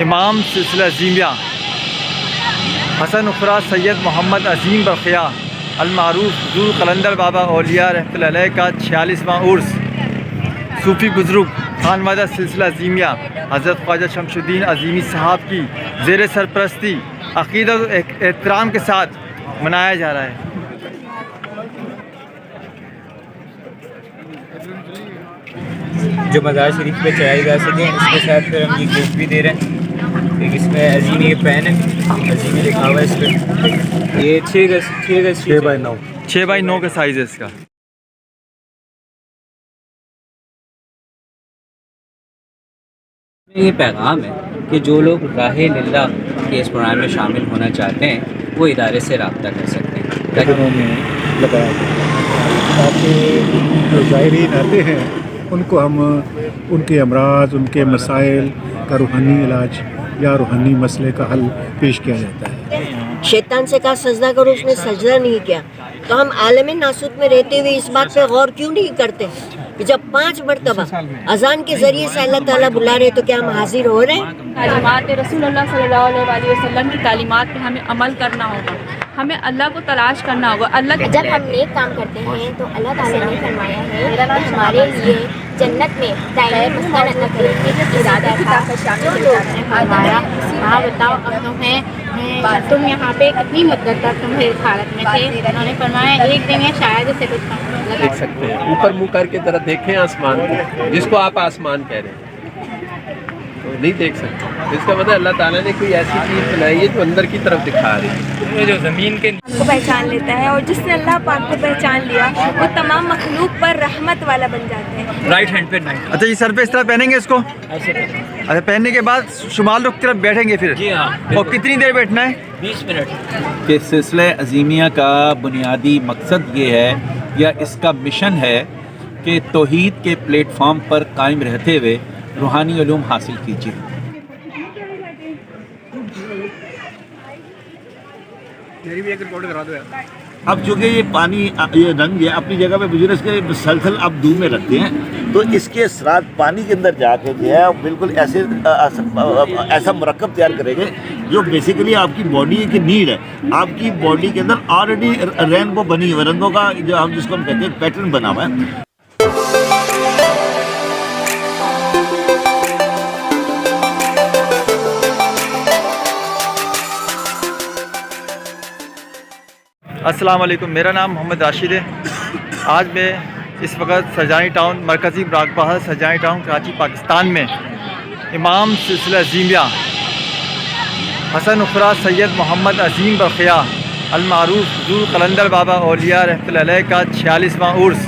امام سلسلہ عظیمیہ حسن اخرا سید محمد عظیم برقیہ المعروف حضور قلندر بابا اولیاء رحمۃ اللہ علیہ کا 46واں عرس صوفی بزرگ خانوادہ سلسلہ عظیمیہ حضرت خواجہ شمس الدین عظیمی صاحب کی زیر سرپرستی عقیدت و احترام کے ساتھ منایا جا رہا ہے۔ جو مزار شریف پہ چڑھائی جا سکیں اس کے ساتھ پھر ہم یہ گفٹ بھی دے رہے ہیں۔ ایک اس میں عظیمی کی پین ہے، عظیمی لکھا ہوا ہے اس پہ۔ یہ 6x9 کا سائز ہے اس کا۔ یہ پیغام ہے کہ جو لوگ راہ للہ کے اس پروگرام میں شامل ہونا چاہتے ہیں وہ ادارے سے رابطہ کر سکتے ہیں۔ تاکہ زائرین آتے ہیں ان کو ہم ان کے امراض، ان کے مسائل کا روحانی علاج یا روحانی مسئلے کا حل پیش کیا جاتا ہے۔ شیطان سے کہا سجدہ کرو، اس نے سجدہ نہیں کیا، تو ہم عالم ناسوت میں رہتے ہوئے اس بات پہ غور کیوں نہیں کرتے کہ جب 5 مرتبہ اذان کے ذریعے سے اللہ تعالیٰ بلا رہے تو کیا ہم حاضر ہو رہے ہیں؟ تعلیمات رسول اللہ صلی اللہ علیہ وسلم کی تعلیمات پہ ہمیں عمل کرنا ہوگا، ہمیں اللہ کو تلاش کرنا ہوگا۔ اللہ جب ہم نیک کام کرتے ہیں تو اللہ تعالیٰ نے فرمایا ہے کہ ہمارے لیے جنت میں دائمی مسکن عطا کریں گے۔ ارادہ تھا جو لوگ نے فرمایا ہاں بتاؤ اب تم یہاں پہ کتنی مدت تک تم اس حالت میں تھے؟ انہوں نے فرمایا ایک دن یا شاید اسے کچھ دیکھ سکتے ہیں، اوپر منہ کر کے ذرا دیکھیں آسمان کو، جس کو آپ آسمان کہہ رہے ہیں تو نہیں دیکھ سکتے۔ اس کا مطلب اللہ تعالیٰ نے کوئی ایسی چیز بنائی ہے جو اندر کی طرف دکھا رہی ہے، جو زمین کے کو پہچان لیتا ہے، اور جس نے اللہ پاک کو پہچان لیا وہ تمام مخلوق پر رحمت والا بن جاتے ہیں۔ رائٹ ہینڈ پہ اچھا یہ سر پہ اس طرح پہنیں گے اس کو؟ اچھا پہننے کے بعد شمال رخ کی طرف بیٹھیں گے پھر؟ جی ہاں۔ اور کتنی دیر بیٹھنا ہے؟ 20 منٹ۔ کہ سلسلہ عظیمیہ کا بنیادی مقصد یہ ہے یا اس کا مشن ہے کہ توحید کے پلیٹ فارم پر قائم رہتے ہوئے روحانی علوم حاصل کیجیے۔ اب چونکہ یہ پانی یہ رنگ ہے اپنی جگہ پہ بزنس کے مسلسل اب دو میں رکھتے ہیں تو اس کے اثرات پانی کے اندر جا کے جو ہے بالکل ایسا مرکب تیار کریں گے جو بیسیکلی آپ کی باڈی کی نیڈ ہے۔ آپ کی باڈی کے اندر آلریڈی رینبو بنی ہوئی رنگوں کا جو ہم جس کو ہم کہتے ہیں پیٹرن بنا ہوا ہے۔ السلام علیکم، میرا نام محمد راشد ہے۔ آج میں اس وقت سرجانی ٹاؤن مرکزی براک بہل سرجانی ٹاؤن کراچی پاکستان میں امام سلسلہ عظیمیہ حسن اخرا سید محمد عظیم برقیہ المعروف حضور قلندر بابا اولیاء رحمۃ اللہ علیہ کا 46واں عرس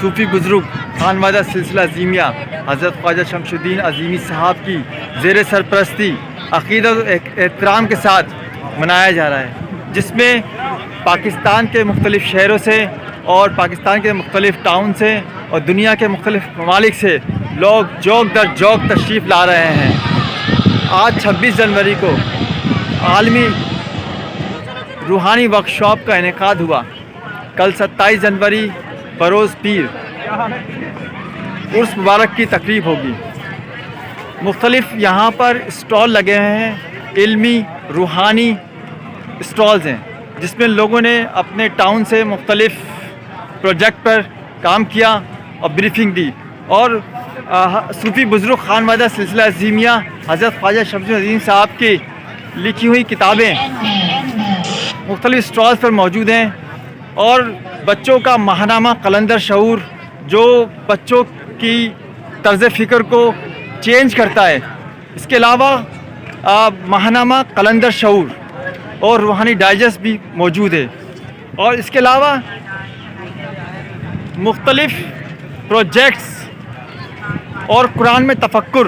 صوفی بزرگ خانوادہ سلسلہ عظیمیہ حضرت خواجہ شمس الدین عظیمی صاحب کی زیر سرپرستی عقیدت و احترام کے ساتھ منایا جا رہا ہے، جس میں پاکستان کے مختلف شہروں سے اور پاکستان کے مختلف ٹاؤن سے اور دنیا کے مختلف ممالک سے لوگ جوک در جوک تشریف لا رہے ہیں۔ آج 26 جنوری کو عالمی روحانی ورکشاپ کا انعقاد ہوا۔ کل 27 جنوری بروز پیر عرس مبارک کی تقریب ہوگی۔ مختلف یہاں پر اسٹال لگے ہوئے ہیں، علمی روحانی اسٹالز ہیں جس میں لوگوں نے اپنے ٹاؤن سے مختلف پروجیکٹ پر کام کیا اور بریفنگ دی، اور صوفی بزرگ خانوادہ سلسلہ عظیمیہ حضرت خواجہ شمس الدین عظیم صاحب کی لکھی ہوئی کتابیں مختلف اسٹالز پر موجود ہیں، اور بچوں کا ماہنامہ قلندر شعور جو بچوں کی طرز فکر کو چینج کرتا ہے۔ اس کے علاوہ ماہنامہ قلندر شعور اور روحانی ڈائجسٹ بھی موجود ہے، اور اس کے علاوہ مختلف پروجیکٹس اور قرآن میں تفکر،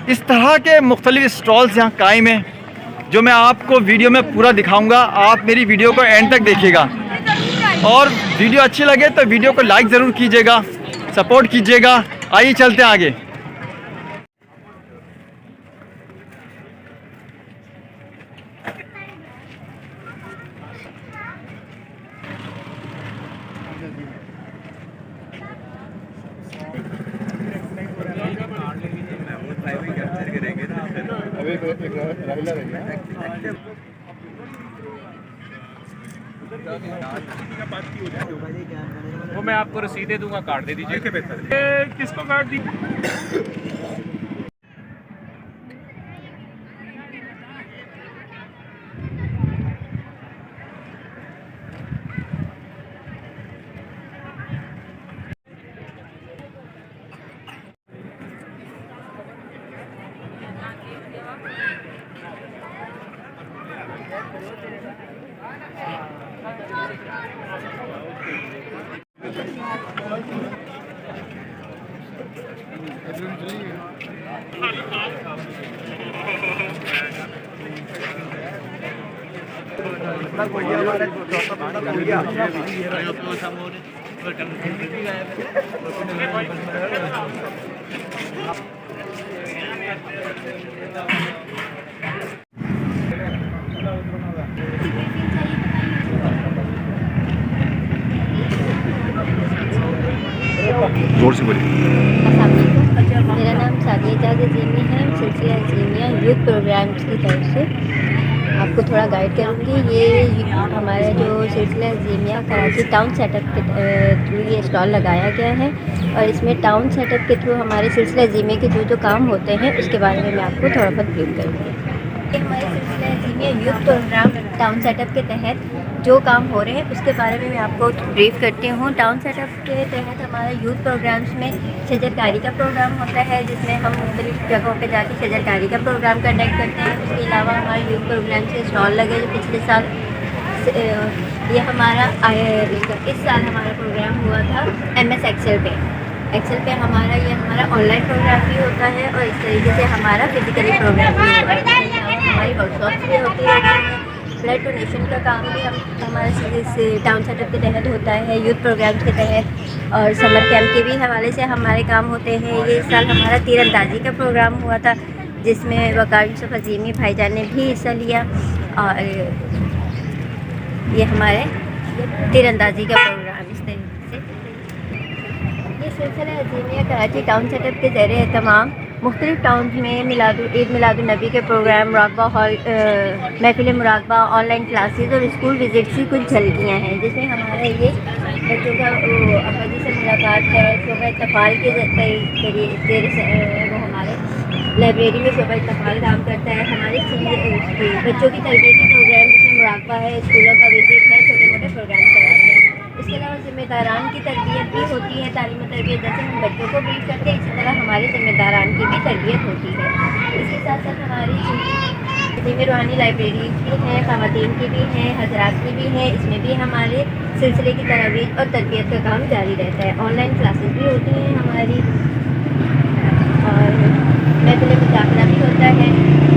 اس طرح کے مختلف اسٹالز یہاں قائم ہیں جو میں آپ کو ویڈیو میں پورا دکھاؤں گا۔ آپ میری ویڈیو کو اینڈ تک دیکھیے گا، اور ویڈیو اچھی لگے تو ویڈیو کو لائک ضرور کیجیے گا، سپورٹ کیجیے گا۔ آئیے چلتے ہیں آگے۔ وہ میں آپ کو رسیدیں دوں گا, کاٹ دے دیجیے. کس کو کاٹ دی؟ जोर से बोलिए. मेरा नाम सादिया जाग अजीमी है. सिलसिला अजीमिया यूथ प्रोग्राम्स की तरफ से आपको थोड़ा गाइड करूँगी. ये हमारा जो सिलसिला अजीमिया कराची टाउन सेटअप के थ्रू ये स्टॉल लगाया गया है और इसमें टाउन सेटअप के थ्रू हमारे सिलसिला अजीमिया के जो काम होते हैं उसके बारे में मैं आपको थोड़ा बहुत ब्रीफ करूँगी. हमारे सिलसिला अजीमिया यूथ प्रोग्राम टाउन सेटअप के तहत जो काम हो रहे हैं उसके बारे में मैं आपको ब्रीफ करती हूँ. टाउन सेटअप के तहत हमारा यूथ प्रोग्राम्स में शजरकारी का प्रोग्राम होता है जिसमें हम मुख्तलिफ जगहों पे जाके शजरकारी का प्रोग्राम कंडक्ट करते हैं. उसके अलावा हमारे यूथ प्रोग्राम के स्टॉल लगे जो पिछले साल ये हमारा इस साल हमारा प्रोग्राम हुआ था MS एक्सेल पे हमारा ये हमारा ऑनलाइन प्रोग्राम भी होता है और इस तरीके से हमारा फिजिकली प्रोग्राम भी होता है. हमारी वर्कशॉप्स भी होती है. ब्लड डोनेशन का काम भी हमारे टाउन सेटअप के तहत होता है यूथ प्रोग्राम्स के तहत और समर कैंप के भी हवाले से हमारे काम होते हैं. ये इस साल हमारा तीरंदाजी का प्रोग्राम हुआ था जिसमें वकार यूसुफ अजीमी भाईजान ने भी हिस्सा लिया और ये हमारे तीरंदाजी का प्रोग्राम इस तरीके से. ये सिलसिला अजीमिया कराची टाउन सेटअप के ज़रिए एहतमाम मुख्तलिफ टाउन में ईद मिलादुन्नबी के प्रोग्राम, मुराकबा हॉल, महफिल मुराकबा, ऑनलाइन क्लासेस और स्कूल विज़िट्स की कुछ झलकियाँ हैं जिसमें हमारा ये बच्चों का अब्बा जी से मुलाकात है. शोबा इत्तफ़ाल के ज़रिए से वो हमारे लाइब्रेरी में शोबा इत्तफ़ाल काम करता है. हमारे बच्चों की तरबियती प्रोग्राम जिसमें मुराकबा है, स्कूलों का विज़िट है, छोटे मोटे प्रोग्राम कराते हैं. इसके अलावा ज़िम्मेदारान की तरबियत भी होती है. तालीम तरबियत जैसे हम बच्चों को ब्रीफ करते हैं इसी तरह हमारे ज़िम्मेदारान की भी तरबियत होती है. इसके साथ साथ हमारी में रूहानी लाइब्रेरी भी हैं, ख़वातीन की भी हैं, हज़रात की भी हैं. इसमें भी हमारे सिलसिले की तरबियत और तरबियत का काम जारी रहता है. ऑनलाइन क्लासेस भी होती हैं हमारी और महफिल मुज़ाकरा भी होता है.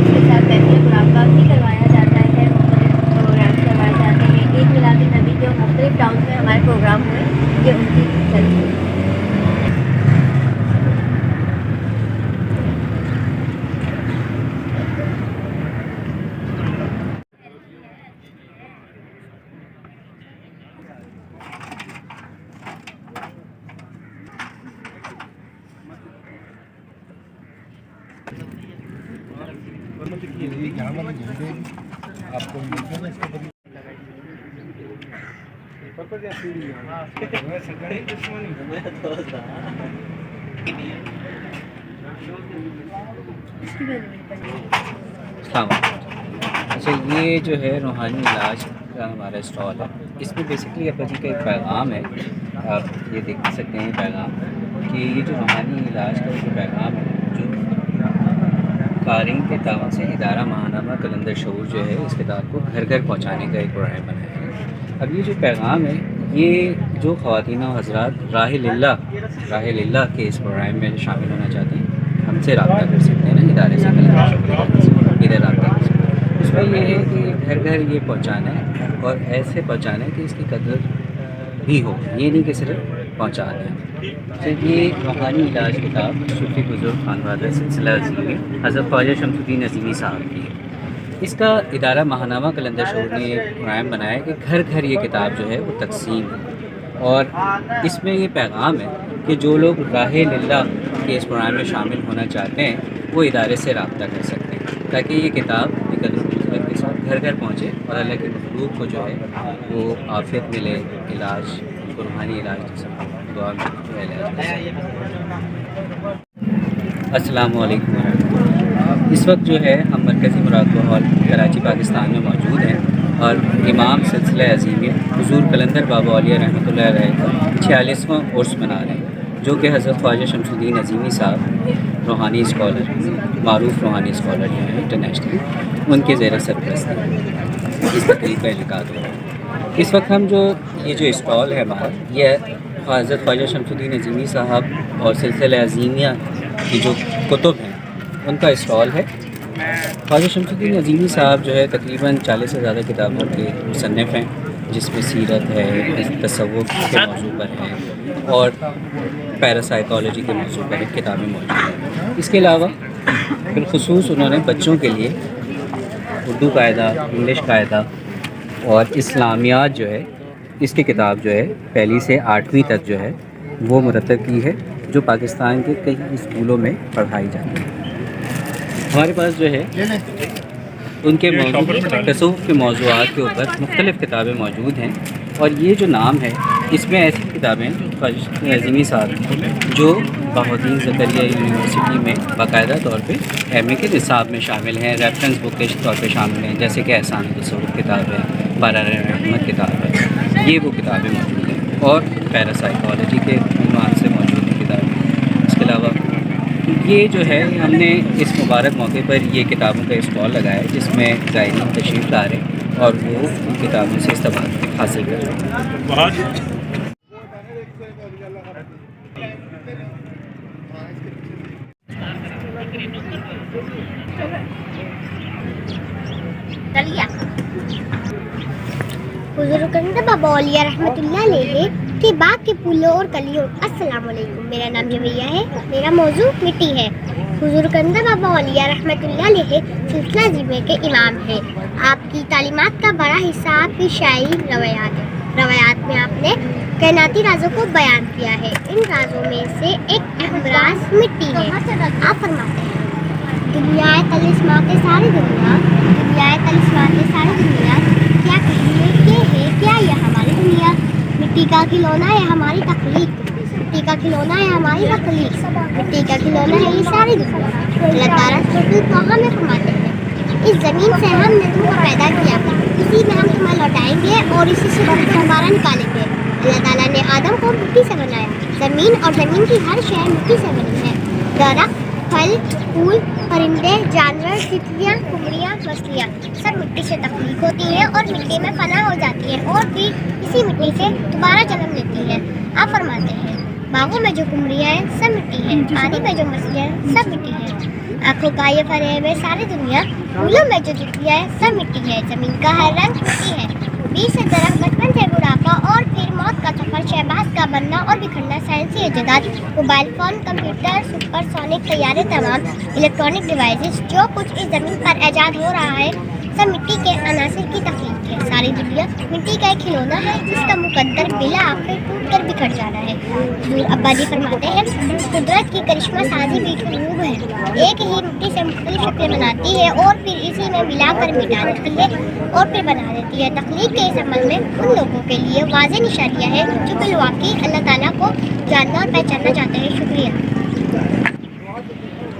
इसके साथ महफिल मुराकबा भी करवाया जाता है. मुख्तलिफ प्रोग्राम करवाए जाते हैं. ईद मिलादुन्नबी जो मुख्तलिफ टाउन में हमारे प्रोग्राम हुए ये उनकी चलती है. अच्छा, ये जो है रूहानी इलाज का हमारा स्टॉल है. इसमें बेसिकली अब्बा जी का एक पैगाम है. आप ये देख सकते हैं पैगाम कि ये जो रूहानी इलाज का जो पैगाम है जो कारिन के तावन से इदारा माहनामा कलंदर शऊर जो है इस किताब को घर घर पहुँचाने का एक प्रोग्राम बनाया है. अब ये जो पैगाम है ये जो ख़वातीन और हज़रात राह लिल्लाह के इस प्रोग्राम में शामिल होना चाहते हैं हमसे रब्ता कर सकते हैं ना, इदारे से इधर रब्ता कर सकते हैं. उसमें ये है कि घर घर ये पहुँचाना है और ऐसे पहुँचाना है कि इसकी कदर भी हो. ये नहीं कि सिर्फ पहुँचा दें. तो ये रूहानी इलाज किताब सूफी बुज़ुर्ग खानवादा सिलसिला अज़ीमी हज़रत ख्वाजा शमसुद्दीन अज़ीमी साहब की है. इसका इदारा माहनामा कलंदर शऊर ने एक प्रोग्राम बनाया कि घर घर ये किताब जो है वो तकसीम है और इसमें ये पैगाम है कि जो लोग राह लिल्लाह के इस प्रोग्राम में शामिल होना चाहते हैं वो इदारे से रब्ता कर सकते हैं. تاکہ یہ کتاب قدر خوبصورت کے ساتھ گھر گھر پہنچے اور اللہ کے مخلوق کو جو ہے وہ عافیت ملے، علاج، روحانی علاج کے ساتھ دعا میں علاج۔ السلام علیکم ورحمۃ اللہ۔ اس وقت جو ہے ہم مرکزی مراقبہ ہال کراچی پاکستان میں موجود ہیں اور امام سلسلہ عظیمیہ حضور قلندر بابا اولیاء رحمۃ اللہ علیہ کا 46واں عرس منا رہے ہیں، جو کہ حضرت خواجہ شمس الدین عظیمی صاحب روحانی اسکالر، معروف روحانی اسکالر جو ہیں انٹرنیشنل، ان کے زیر سرپرستی اس تقریب کا انعقاد ہو رہا ہے۔ اس وقت ہم جو یہ جو اسٹال ہے ہمارا، یہ حضرت خواجہ شمس الدین عظیمی صاحب اور سلسلہ عظیمیہ کی جو کتب ہیں ان کا اسٹال ہے۔ خواجہ شمس الدین عظیمی صاحب جو ہے تقریباً 40 سے زیادہ کتابوں کے مصنف ہیں، جس میں سیرت ہے، تصوف کے موضوع پر ہے اور پیراسائیکالوجی کے موضوع پر کتابیں موجود ہیں۔ اس کے علاوہ بالخصوص انہوں نے بچوں کے لیے اردو قاعدہ، انگلش قاعدہ اور اسلامیات جو ہے اس کی کتاب جو ہے 1 سے 8ویں تک جو ہے وہ مرتب کی ہے، جو پاکستان کے کئی اسکولوں میں پڑھائی جاتی ہے۔ ہمارے پاس جو ہے ان کے تصوف کے موضوعات کے اوپر مختلف کتابیں موجود ہیں، اور یہ جو نام ہے اس میں ایسی کتابیں خواجہ عظیمی صاحب جو بہاؤالدین زکریا یونیورسٹی میں باقاعدہ طور پہ ایم اے کے نصاب میں شامل ہیں، ریفرنس بک کے طور پہ شامل ہیں، جیسے کہ احسان تصوف کتاب ہے، بارار احمد کتاب ہے، یہ وہ کتابیں موجود ہیں، اور پیراسائیکالوجی کے عنوان سے موجود ہیں کتابیں۔ اس کے علاوہ یہ جو ہے ہم نے اس مبارک موقع پر یہ کتابوں کا اسٹال لگایا ہے، جس میں زائرین تشریف لا رہے ہیں اور وہ ان کتابوں سے استفادہ حاصل کر رہے ہیں۔ حضور قلندر بابا اولیاء رحمۃ اللہ علیہ کے باغ کے پھولوں اور کلیوں۔ السلام علیکم، میرا نام جویہ ہے، میرا موضوع مٹی ہے۔ حضور قلندر بابا اولیاء رحمۃ اللہ علیہ سلسلہ عظیمیہ کے امام ہیں۔ آپ کی تعلیمات کا بڑا حصہ آپ کی شاعری روایات ہے۔ روایات میں آپ نے کائناتی رازوں کو بیان کیا ہے۔ ان رازوں میں سے ایک اہم راز مٹی ہے۔ آپ فرماتے ہیں دنیا تلسماں کے ساری دنیا، دنیا تلسماں کے ساری دنیا، کیا کہیے کہ ہے کیا یہ ہماری دنیا؟ مٹی کا کھلونا ہے ہماری تخلیق، مٹی کا کھلونا ہے ہماری تخلیق، مٹی کا کھلونا ہے یہ ساری دنیا۔ اللہ تعالیٰ توحا میں فرماتے ہیں اس زمین سے ہم نے تم کو پیدا کیا، اسی میں ہم تمہیں لوٹائیں گے اور اسی سے تم کو دوبارہ نکالیں گے۔ اللہ تعالیٰ نے آدم کو مٹی سے بنایا، زمین اور زمین کی ہر شے مٹی سے بنی ہے۔ درخت، پھل، پھول، پرندے، جانور، تتلیاں، کمڑیاں، مچھلیاں سب مٹی سے تخلیق ہوتی ہیں اور مٹی میں فنا ہو جاتی ہیں اور پھر اسی مٹی سے دوبارہ جنم لیتی ہیں۔ آپ فرماتے ہیں باغوں میں جو کمڑیاں ہیں سب مٹی ہیں، پانی میں جو مچھلیاں ہیں سب مٹی ہیں۔ آنکھوں کا یہ فریب ہے ساری دنیا، پھولوں میں جو تتلیاں ہیں سب مٹی ہے، زمین کا ہر رنگ مٹی ہے۔ بیج سے درخت، بچپن سے بڑھاپا اور پھر موت کا سفر، شہباز کا بننا اور بکھرنا، سائنسی ایجادات، mobile phone, computer, super sonic طیارے، تمام الیکٹرانک ڈیوائسز جو کچھ اس زمین پر ایجاد ہو رہا ہے سب مٹی کے عناصر کی تخلیق ہے۔ ساری دنیا مٹی کا ایک کھلونا ہے جس کا مقدر بلا آخر ٹوٹ کر بکھر جانا ہے۔ حضور ابا جی فرماتے ہیں قدرت کی کرشمہ سازی بھی روح ہے، ایک ہی مٹی سے مختلف شکلیں بناتی ہے اور پھر اسی میں ملا کر مٹا دیتی ہے اور پھر بنا دیتی ہے۔ تخلیق کے اس عمل میں ان لوگوں کے لیے واضح نشانیاں ہیں جو بالواقعی اللہ تعالیٰ کو جاننا اور پہچاننا چاہتے ہیں۔ شکریہ۔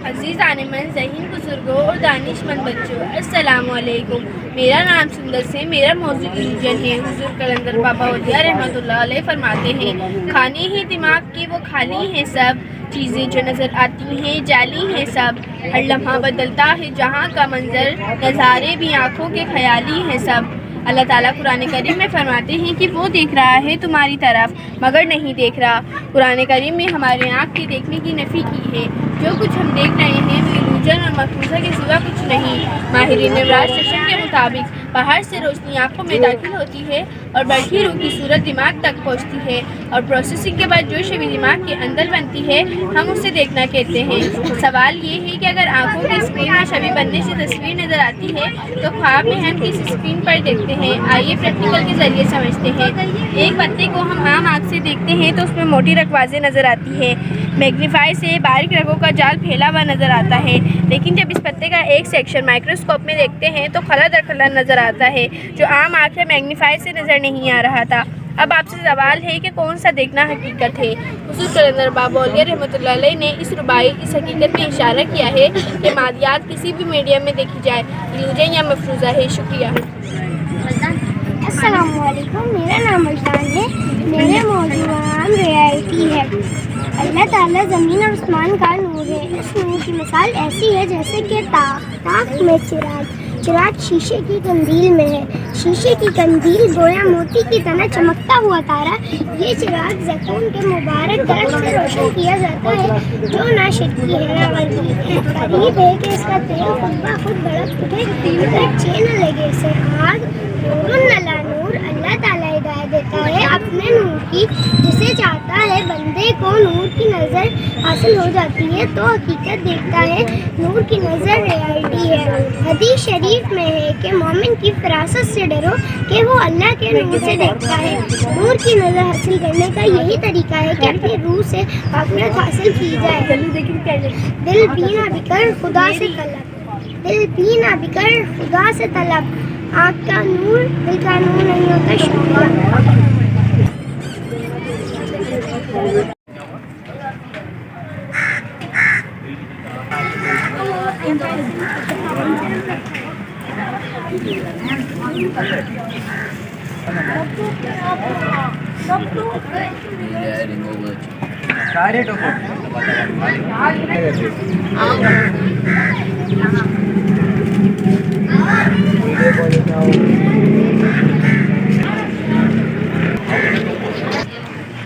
عزیز عالمان، ذہین بزرگوں اور دانش مند بچوں، السلام علیکم۔ میرا نام سندر سے، میرا موضوع ریلیجن ہے۔ حضور قلندر بابا اولیاء رحمۃ اللہ علیہ فرماتے ہیں کھانے ہی دماغ کی وہ خالی ہیں سب چیزیں جو نظر آتی ہیں جعلی ہیں سب، ہر لمحہ بدلتا ہے جہاں کا منظر، نظارے بھی آنکھوں کے خیالی ہیں سب۔ اللہ تعالیٰ قرآن کریم میں فرماتے ہیں کہ وہ دیکھ رہا ہے تمہاری طرف مگر نہیں دیکھ رہا۔ قرآن کریم میں ہمارے آنکھ کے دیکھنے کی نفی کی ہے، جو کچھ ہم دیکھ رہے ہیں وہ الوجن اور مفروضہ کے سوا کچھ نہیں۔ ماہرین نوراج سیشن کے مطابق باہر سے روشنی آنکھوں میں داخل ہوتی ہے اور بڑھی روح کی صورت دماغ تک پہنچتی ہے اور پروسیسنگ کے بعد جو شبی دماغ کے اندر بنتی ہے ہم اسے دیکھنا کہتے ہیں۔ سوال یہ ہے کہ اگر آنکھوں کی اسکرین میں شبی بننے سے تصویر نظر آتی ہے تو خواب میں ہم کس اسکرین پر دیکھتے ہیں؟ آئیے پریکٹیکل کے ذریعے سمجھتے ہیں۔ ایک پتے کو ہم عام آنکھ سے دیکھتے ہیں تو اس میں موٹی رگ واضح نظر آتی ہے، میگنیفائی سے باریک رگوں کا جال پھیلا ہوا نظر آتا ہے۔ لیکن جب اس پتے کا ایک سیکشن مائکروسکوپ میں دیکھتے ہیں تو خلا در خلا نظر آتا ہے جو عام آنکھ میگنیفائر سے نظر نہیں آ رہا تھا۔ اب آپ سے سوال ہے کہ کون سا دیکھنا حقیقت ہے؟ حضور قلندر بابا اولیاء رحمۃ اللہ علیہ نے اس حقیقت میں اشارہ کیا ہے کہ مادیات کسی بھی میڈیم میں دیکھی جائے الوجن یا مفروضہ ہے۔ شکریہ۔ السلام علیکم، میرا نام اجلان ہے، میرا موضوع عام ریئلٹی ہے۔ اللہ تعالیٰ زمین اور آسمان کا نور ہے۔ اس نور کی مثال ایسی ہے جیسے کہ تاک میں چراغ شیشے کی قندیل میں ہے۔ شیشے کی قندیل گویا موتی کی طرح چمکتا ہوا تارا۔ یہ چراغ زیتون کے مبارک درخت سے روشن کیا جاتا ہے جو نہ شرکی ہے نہ غربی ہے۔ قریب ہے کہ اس کا تیل خود بخود بڑک اٹھے مگر چین نہ لگے اسے آگ۔ نور نلا نور، اللہ تعالیٰ ہدایت دیتا ہے اپنے نور کی، جسے چاہتا ہے بندے کو نور کی نظر حاصل ہو جاتی ہے تو حقیقت دیکھتا ہے۔ نور کی نظر ریئلٹی ہے۔ حدیث شریف میں ہے کہ مومن کی فراست سے ڈرو کہ وہ اللہ کے نور سے دیکھتا ہے۔ نور کی نظر حاصل کرنے کا یہی طریقہ ہے کہ اپنی روح سے غفلت حاصل کی جائے۔ دل پینا بکر خدا سے طلب، دل پینا بکر خدا سے طلب، آنکھ کا نور دل کا نور نہیں ہوتا۔ شکریہ۔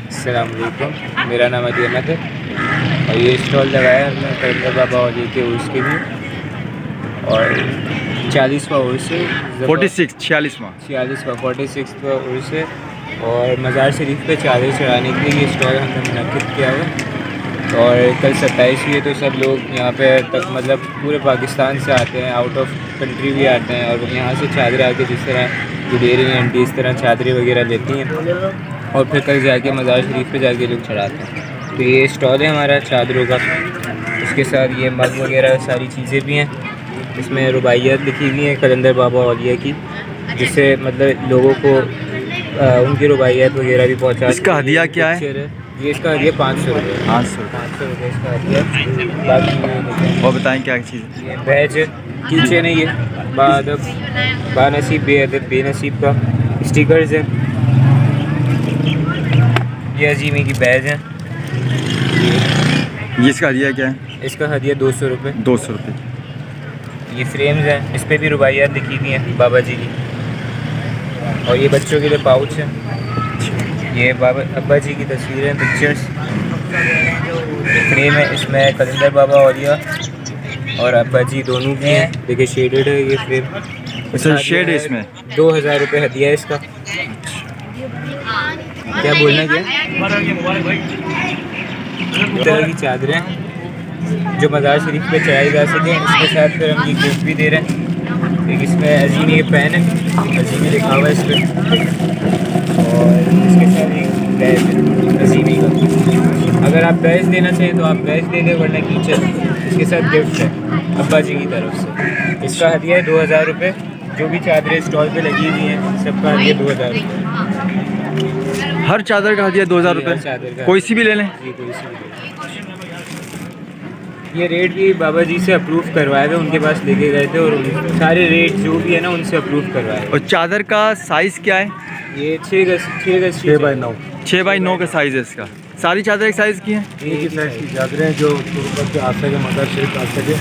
السلام علیکم، میرا نام علی احمد ہے اور یہ اسٹال لگایا ہے ہم نے قلندر بابا اولیاء کے عرس کے لیے اور 40واں عرس ہے، 46واں عرس ہے اور مزار شریف پہ چادر چڑھانے کے لیے یہ اسٹال ہم نے منعقد کیا ہے اور کل 27 ہوئی ہے تو سب لوگ یہاں پہ تک مطلب پورے پاکستان سے آتے ہیں، آؤٹ آف کنٹری بھی آتے ہیں اور یہاں سے چادر آ کے جس طرح گڈیری آنٹی اس طرح چادریں وغیرہ لیتی ہیں اور پھر کل جا کے مزار شریف پہ جا کے لوگ چڑھاتے ہیں۔ تو یہ اسٹال ہے ہمارا چادروں کا، اس کے ساتھ یہ مگ وغیرہ ساری چیزیں بھی ہیں، اس میں رباعیات لکھی ہوئی ہیں قلندر بابا اولیاء کی، جس سے مطلب لوگوں کو ان کی رباعیات وغیرہ بھی پہنچا۔ اس کا ہدیہ کیا ہے؟ یہ اس کا ہدیہ 500 روپے، 500 روپے اس کا ہدیہ۔ باقی اور بتائیں کیا چیز؟ یہ بیج کیچن ہے، یہ با نصیب بے ادب بے نصیب کا اسٹیکرز ہیں، یہ عظیمی کی بیج ہیں۔ یہ اس کا ہدیہ کیا ہے؟ اس کا ہدیہ 200 روپے۔ 200 روپے۔ یہ فریمز ہیں، اس پہ بھی رباعیات لکھی ہوئی ہیں بابا جی کی، اور یہ بچوں کے لیے پاؤچ ہیں، یہ بابا ابا جی کی تصویریں پکچرز فریم ہے، اس میں قلندر بابا اولیاء اور ابا جی دونوں کی ہیں، دیکھیں شیڈڈ ہے یہ فریم۔ اچھا شیڈ ہے اس میں؟ 2000 روپے ہدیہ ہے اس کا۔ کیا بولنا کیا؟ اس طرح کی چادریں جو مزار شریف پہ چڑھائی جا سکیں، اس کے ساتھ پھر ہم یہ گفٹ بھی دے رہے ہیں۔ ایک اس میں عظیمی کے پین ہے، عظیمی لکھا ہوا ہے اس پہ، اور اس کے ساتھ ایک بیج ہے عظیمی کا۔ اگر آپ بیج دینا چاہیں تو آپ بیج دے دیں، ورنہ کیچن اس کے ساتھ گفٹ ہے ابا جی کی طرف سے۔ اس کا ہدیہ ہے 2000 روپے۔ جو بھی چادریں اسٹال پہ لگی ہوئی ہیں سب کا ہدیہ 2000 روپے۔ ہر چادر کا ہدیہ 2000 روپے، کوئی سی بھی لے لیں؟ جی کوئی سی بھی لے لیں۔ یہ ریٹ بھی بابا جی سے اپروو کروائے ہوئے، ان کے پاس لے کے گئے تھے اور سارے ریٹ جو بھی ہے نا ان سے اپروو کروائے۔ اور چادر کا سائز کیا ہے؟ یہ 6 بائی 9 کا سائز ہے اس کا۔ ساری چادر ایک سائز کی ہیں؟ ایک ہی سائز کی چادریں جو تربت کے آ سکے مزار شریف آ سکے،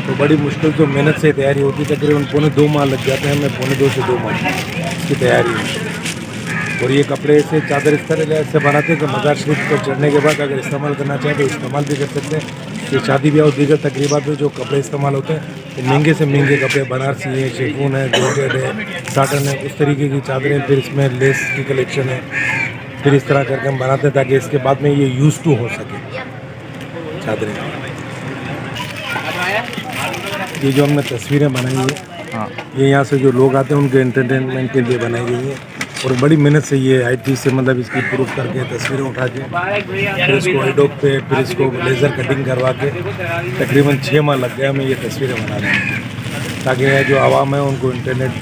تو بڑی مشکل جو محنت سے تیاری ہوتی ہے، تقریباً 1.25 ماہ لگ جاتے ہیں، ہمیں 1.25 سے 2 ماہ اس کی تیاری ہے۔ اور یہ کپڑے سے چادر اس طرح سے بناتے ہیں کہ مزار شریف پر چڑھنے کے بعد اگر استعمال کرنا چاہیں تو استعمال بھی کر سکتے ہیں۔ یہ شادی بیاہ اور دیگر تقریبات میں جو کپڑے استعمال ہوتے ہیں وہ مہنگے سے مہنگے کپڑے، بنارسی ہیں، شیفون ہے، جارجٹ ہے، ساٹن ہے، اس طریقے کی چادریں، پھر اس میں لیس کی کلیکشن ہے، پھر اس طرح کر کے ہم بناتے ہیں تاکہ اس کے بعد میں یہ یوز ٹو ہو سکے چادریں۔ یہ جو ہم نے تصویریں بنائی ہیں، یہ یہاں سے جو لوگ آتے ہیں ان کے انٹرٹینمنٹ کے لیے بنائی گئی ہیں۔ और बड़ी मेहनत से ये IT से मतलब इसकी प्रूफ करके तस्वीरें उठा के फिर इसको एडोब पे फिर इसको लेज़र कटिंग करवा के तकरीबन 6 माह लग गया हमें ये तस्वीरें बनाने में, ताकि जो आवाम है उनको इंटरनेट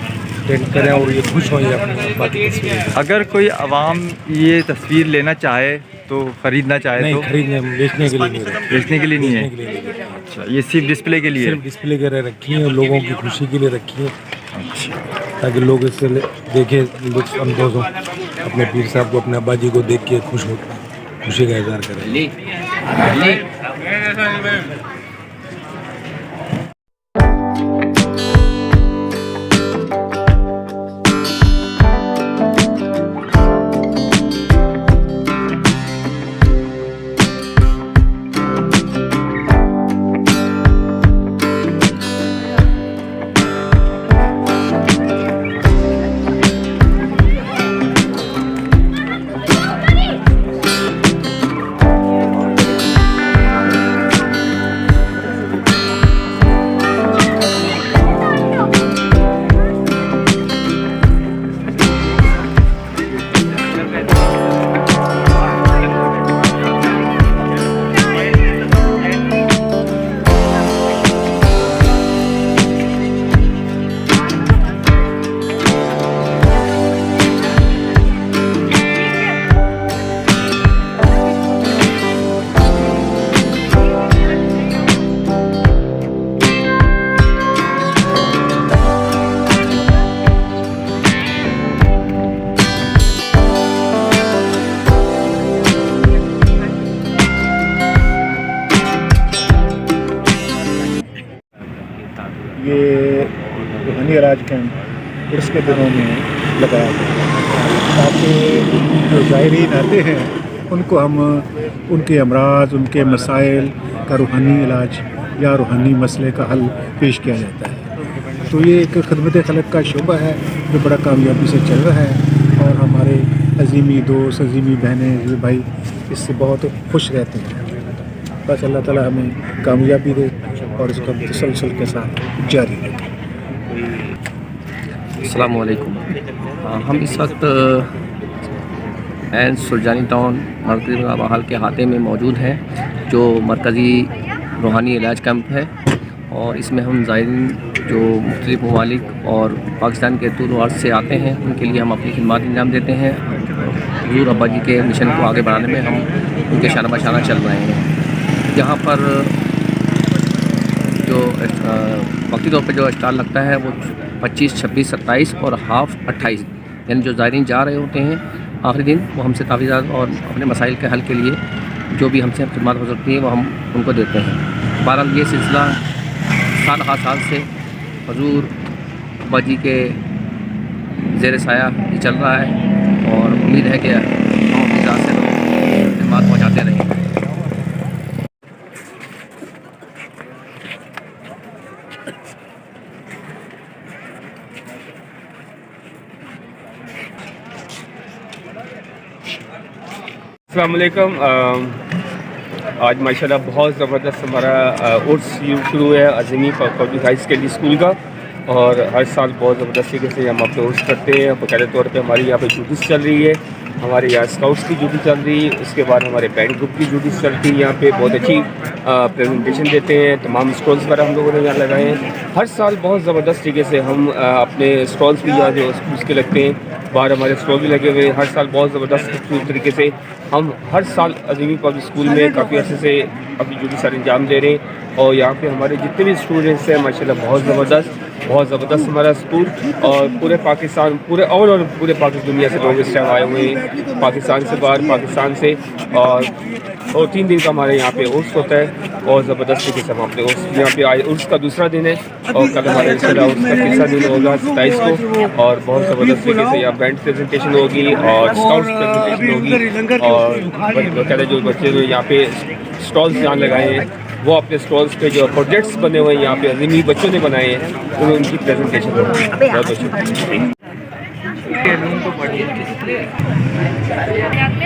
अटेंड करें और ये खुश हों ये अपनी बाकी तस्वीरें। अगर कोई आवाम ये तस्वीर लेना चाहे तो ख़रीदना चाहे नहीं, तो खरीदने बेचने के लिए नहीं रखी। बेचने के लिए नहीं बेचने है? के लिए नहीं रखी। अच्छा, ये सिर्फ डिस्प्ले के लिए सिर्फ डिस्प्ले कर रखी है, लोगों की खुशी के लिए रखी है, ताकि लोग इससे देखे लुत्फ अंदोज हों, अपने पीर साहब को अपने अब्बा जी को देख के खुश हो खुशी का इजहार करें। ये रूहानी इलाज कैंप उर्स के दिनों में लगाया गया ताकि जो ज़ायरीन आते हैं उनको हम उनके अमराज उनके मसाइल का रूहानी इलाज या रूहानी मसले का हल पेश किया जाता है। तो ये एक खिदमत खलक का शोबा है जो बड़ा कामयाबी से चल रहा है और हमारे अजीमी दोस्त अजीमी बहनें अजीमी भाई इससे बहुत खुश रहते हैं। बस अल्लाह ताला हमें कामयाबी दे और इसका तसलसल के साथ जारी रखें। अस्सलाम वालेकुम। हम इस वक्त एन सुरजानी टाउन मरकज़ी बहाल के अहाते में मौजूद हैं, जो मरकज़ी रूहानी इलाज कैंप है और इसमें हम ज़ायरीन जो मुख्तलिफ़ ममालिक और पाकिस्तान के तूर वार्ड से आते हैं उनके लिए हम अपनी खिदमत अंजाम देते हैं। हुज़ूर अब्बा जी के मिशन को आगे बढ़ाने में हम उनके शाना बशाना चल रहे हैं। यहाँ पर जो वक्ती तौर पर जो स्टाल लगता है वो 25, 26, 27 और हाफ 28, यानी जो ज़ायरीन जा रहे होते हैं आखिरी दिन वो हमसे तावीज़ात और अपने मसाइल के हल के लिए जो भी हमसे खिदमत हो सकती है वो हम उनको देते हैं। बहरहाल ये सिलसिला साल हर साल से हुज़ूर अब्बा जी के ज़ेर साया ही चल रहा है और उम्मीद है कि हम अपनी ज़ात से खिदमत पहुँचाते रहेंगे। अस्सलाम वालेकुम। आज माशाल्लाह बहुत ज़बरदस्त हमारा उर्स शुरू है अज़मी पब्लिक हाई सेकेंडरी स्कूल का और हर साल बहुत ज़बरदस्त तरीके से हम अपने उर्स करते हैं। बाकायदा तौर पे हमारी यहाँ पे ड्यूटीज़ चल रही है, हमारे यहाँ स्काउट्स की ड्यूटी चल रही है, उसके बाद हमारे बैंड ग्रुप की ड्यूटीज़ चलती है। यहाँ पे बहुत अच्छी प्रेजेंटेशन देते हैं, तमाम स्टॉल्स वगैरह हम लोगों ने यहाँ लगाए हैं। हर साल बहुत ज़बरदस्त तरीके से हम अपने स्टॉल्स भी यहाँ जो स्कूल्स के लगते हैं, बाहर हमारे स्टॉल भी लगे हुए हैं। हर साल बहुत ज़बरदस्त खूबसूरत तरीके से हम हर साल अज़मी पब्लिक स्कूल में काफ़ी अर्से से अपनी ड्यूटी सर अंजाम दे रहे हैं और यहाँ पे हमारे जितने भी स्टूडेंट्स हैं माशाल्लाह बहुत ज़बरदस्त हमारा स्कूल और पूरे पाकिस्तान पूरे दुनिया से लोग इस टाइम आए हुए हैं, पाकिस्तान से बाहर, पाकिस्तान से और 3 दिन का हमारे यहाँ पे उर्स होता है। बहुत ज़बरदस्त तरीके से हम अपने उर्स यहाँ पे आए। उर्स का दूसरा दिन है और कल हमारे इंशाल्लाह उर्स का तीसरा दिन होगा 27 को और बहुत ज़बरदस्त तरीके से यहाँ बैंड प्रेजेंटेशन होगी और स्काउट्स प्रेजेंटेशन होगी और कहते जो बच्चे जो यहाँ पे स्टॉल्स यहाँ लगाए हैं वो अपने स्टॉल्स पे जो प्रोजेक्ट्स बने हुए हैं यहाँ पे अज़मी बच्चों ने बनाए हैं उनकी प्रेजेंटेशन होगी। बहुत बहुत शुक्रिया।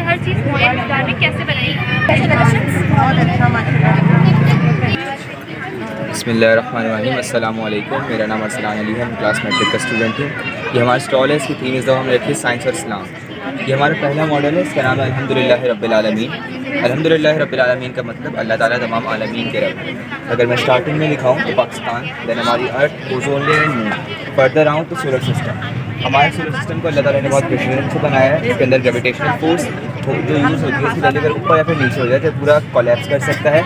हर चीज़ कैसे बनाई? بسم اللہ الرحمن الرحیم. السلام علیکم. میرا نام ارسلان علی ہے. میں کلاس میٹرک کا اسٹوڈنٹ ہوں. یہ ہمارا اسٹال ہے. اس کی تھیم اس دفعہ ہم نے رکھی ہے سائنس اور اسلام. یہ ہمارا پہلا ماڈل ہے. اس کا نام ہے الحمدللہ رب العالمین. الحمدللہ رب العالمین کا مطلب اللہ تعالیٰ تمام عالمین کے رب. اگر میں اسٹارٹنگ میں دکھاؤں تو پاکستان، دین ہماری earth, ozone layer and moon. Further آؤں تو سولر سسٹم. ہمارے سولر سسٹم کو اللہ تعالیٰ نے بہت پریسیجن سے بنایا ہے. اس کے اندر گریویٹیشنل فورس جو یوز ہوتی ہے اس کی وجہ اگر اوپر یا پھر نیچے ہو جائے تو پورا کولیپس کر سکتا ہے.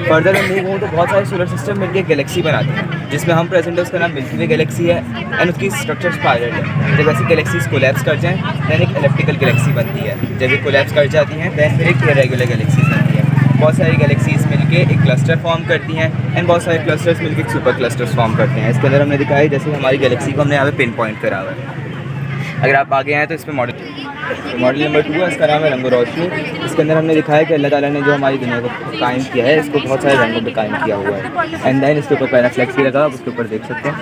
فردر میں موو ہوں تو بہت سارے سولر سسٹم مل کے گلیکسی بناتے ہیں، جس میں ہم پریزنٹ ہے اس کا نام ملکی وے گلیکسی ہے. اینڈ اس کی اسٹرکچر اسپائرل ہے. جب ایسی گلیکسیز کولیپس کر جائیں دین ایک الیپٹیکل گلیکسی بنتی ہے. جب یہ کولیپس کر جاتی ہیں دین پھر ایک ریگولر گلیکسیز بنتی ہے. بہت ساری گلیکسیز مل کے ایک کلسٹر فارم کرتی ہیں اینڈ بہت سارے کلسٹرز مل کے ایک سپر کلسٹرز فارم کرتے ہیں. اس کے اندر ہم نے دکھایا ہے جیسے ہماری گلیکسی کو ہم نے یہاں پہ پن پوائنٹ کرا ہوا ہے. اگر آپ آگے آئیں تو اس میں ماڈل نمبر 2 ہے. اس کا نام ہے رنگ و روشنی. اس کے اندر ہم نے دکھایا کہ اللہ تعالیٰ نے جو ہماری دنیا کو قائم کیا ہے اس کو بہت سارے رنگوں پہ قائم کیا ہوا ہے. اینڈ دین اس کے اوپر پیرافلیکس بھی لگا، آپ اس کے اوپر دیکھ سکتے ہیں.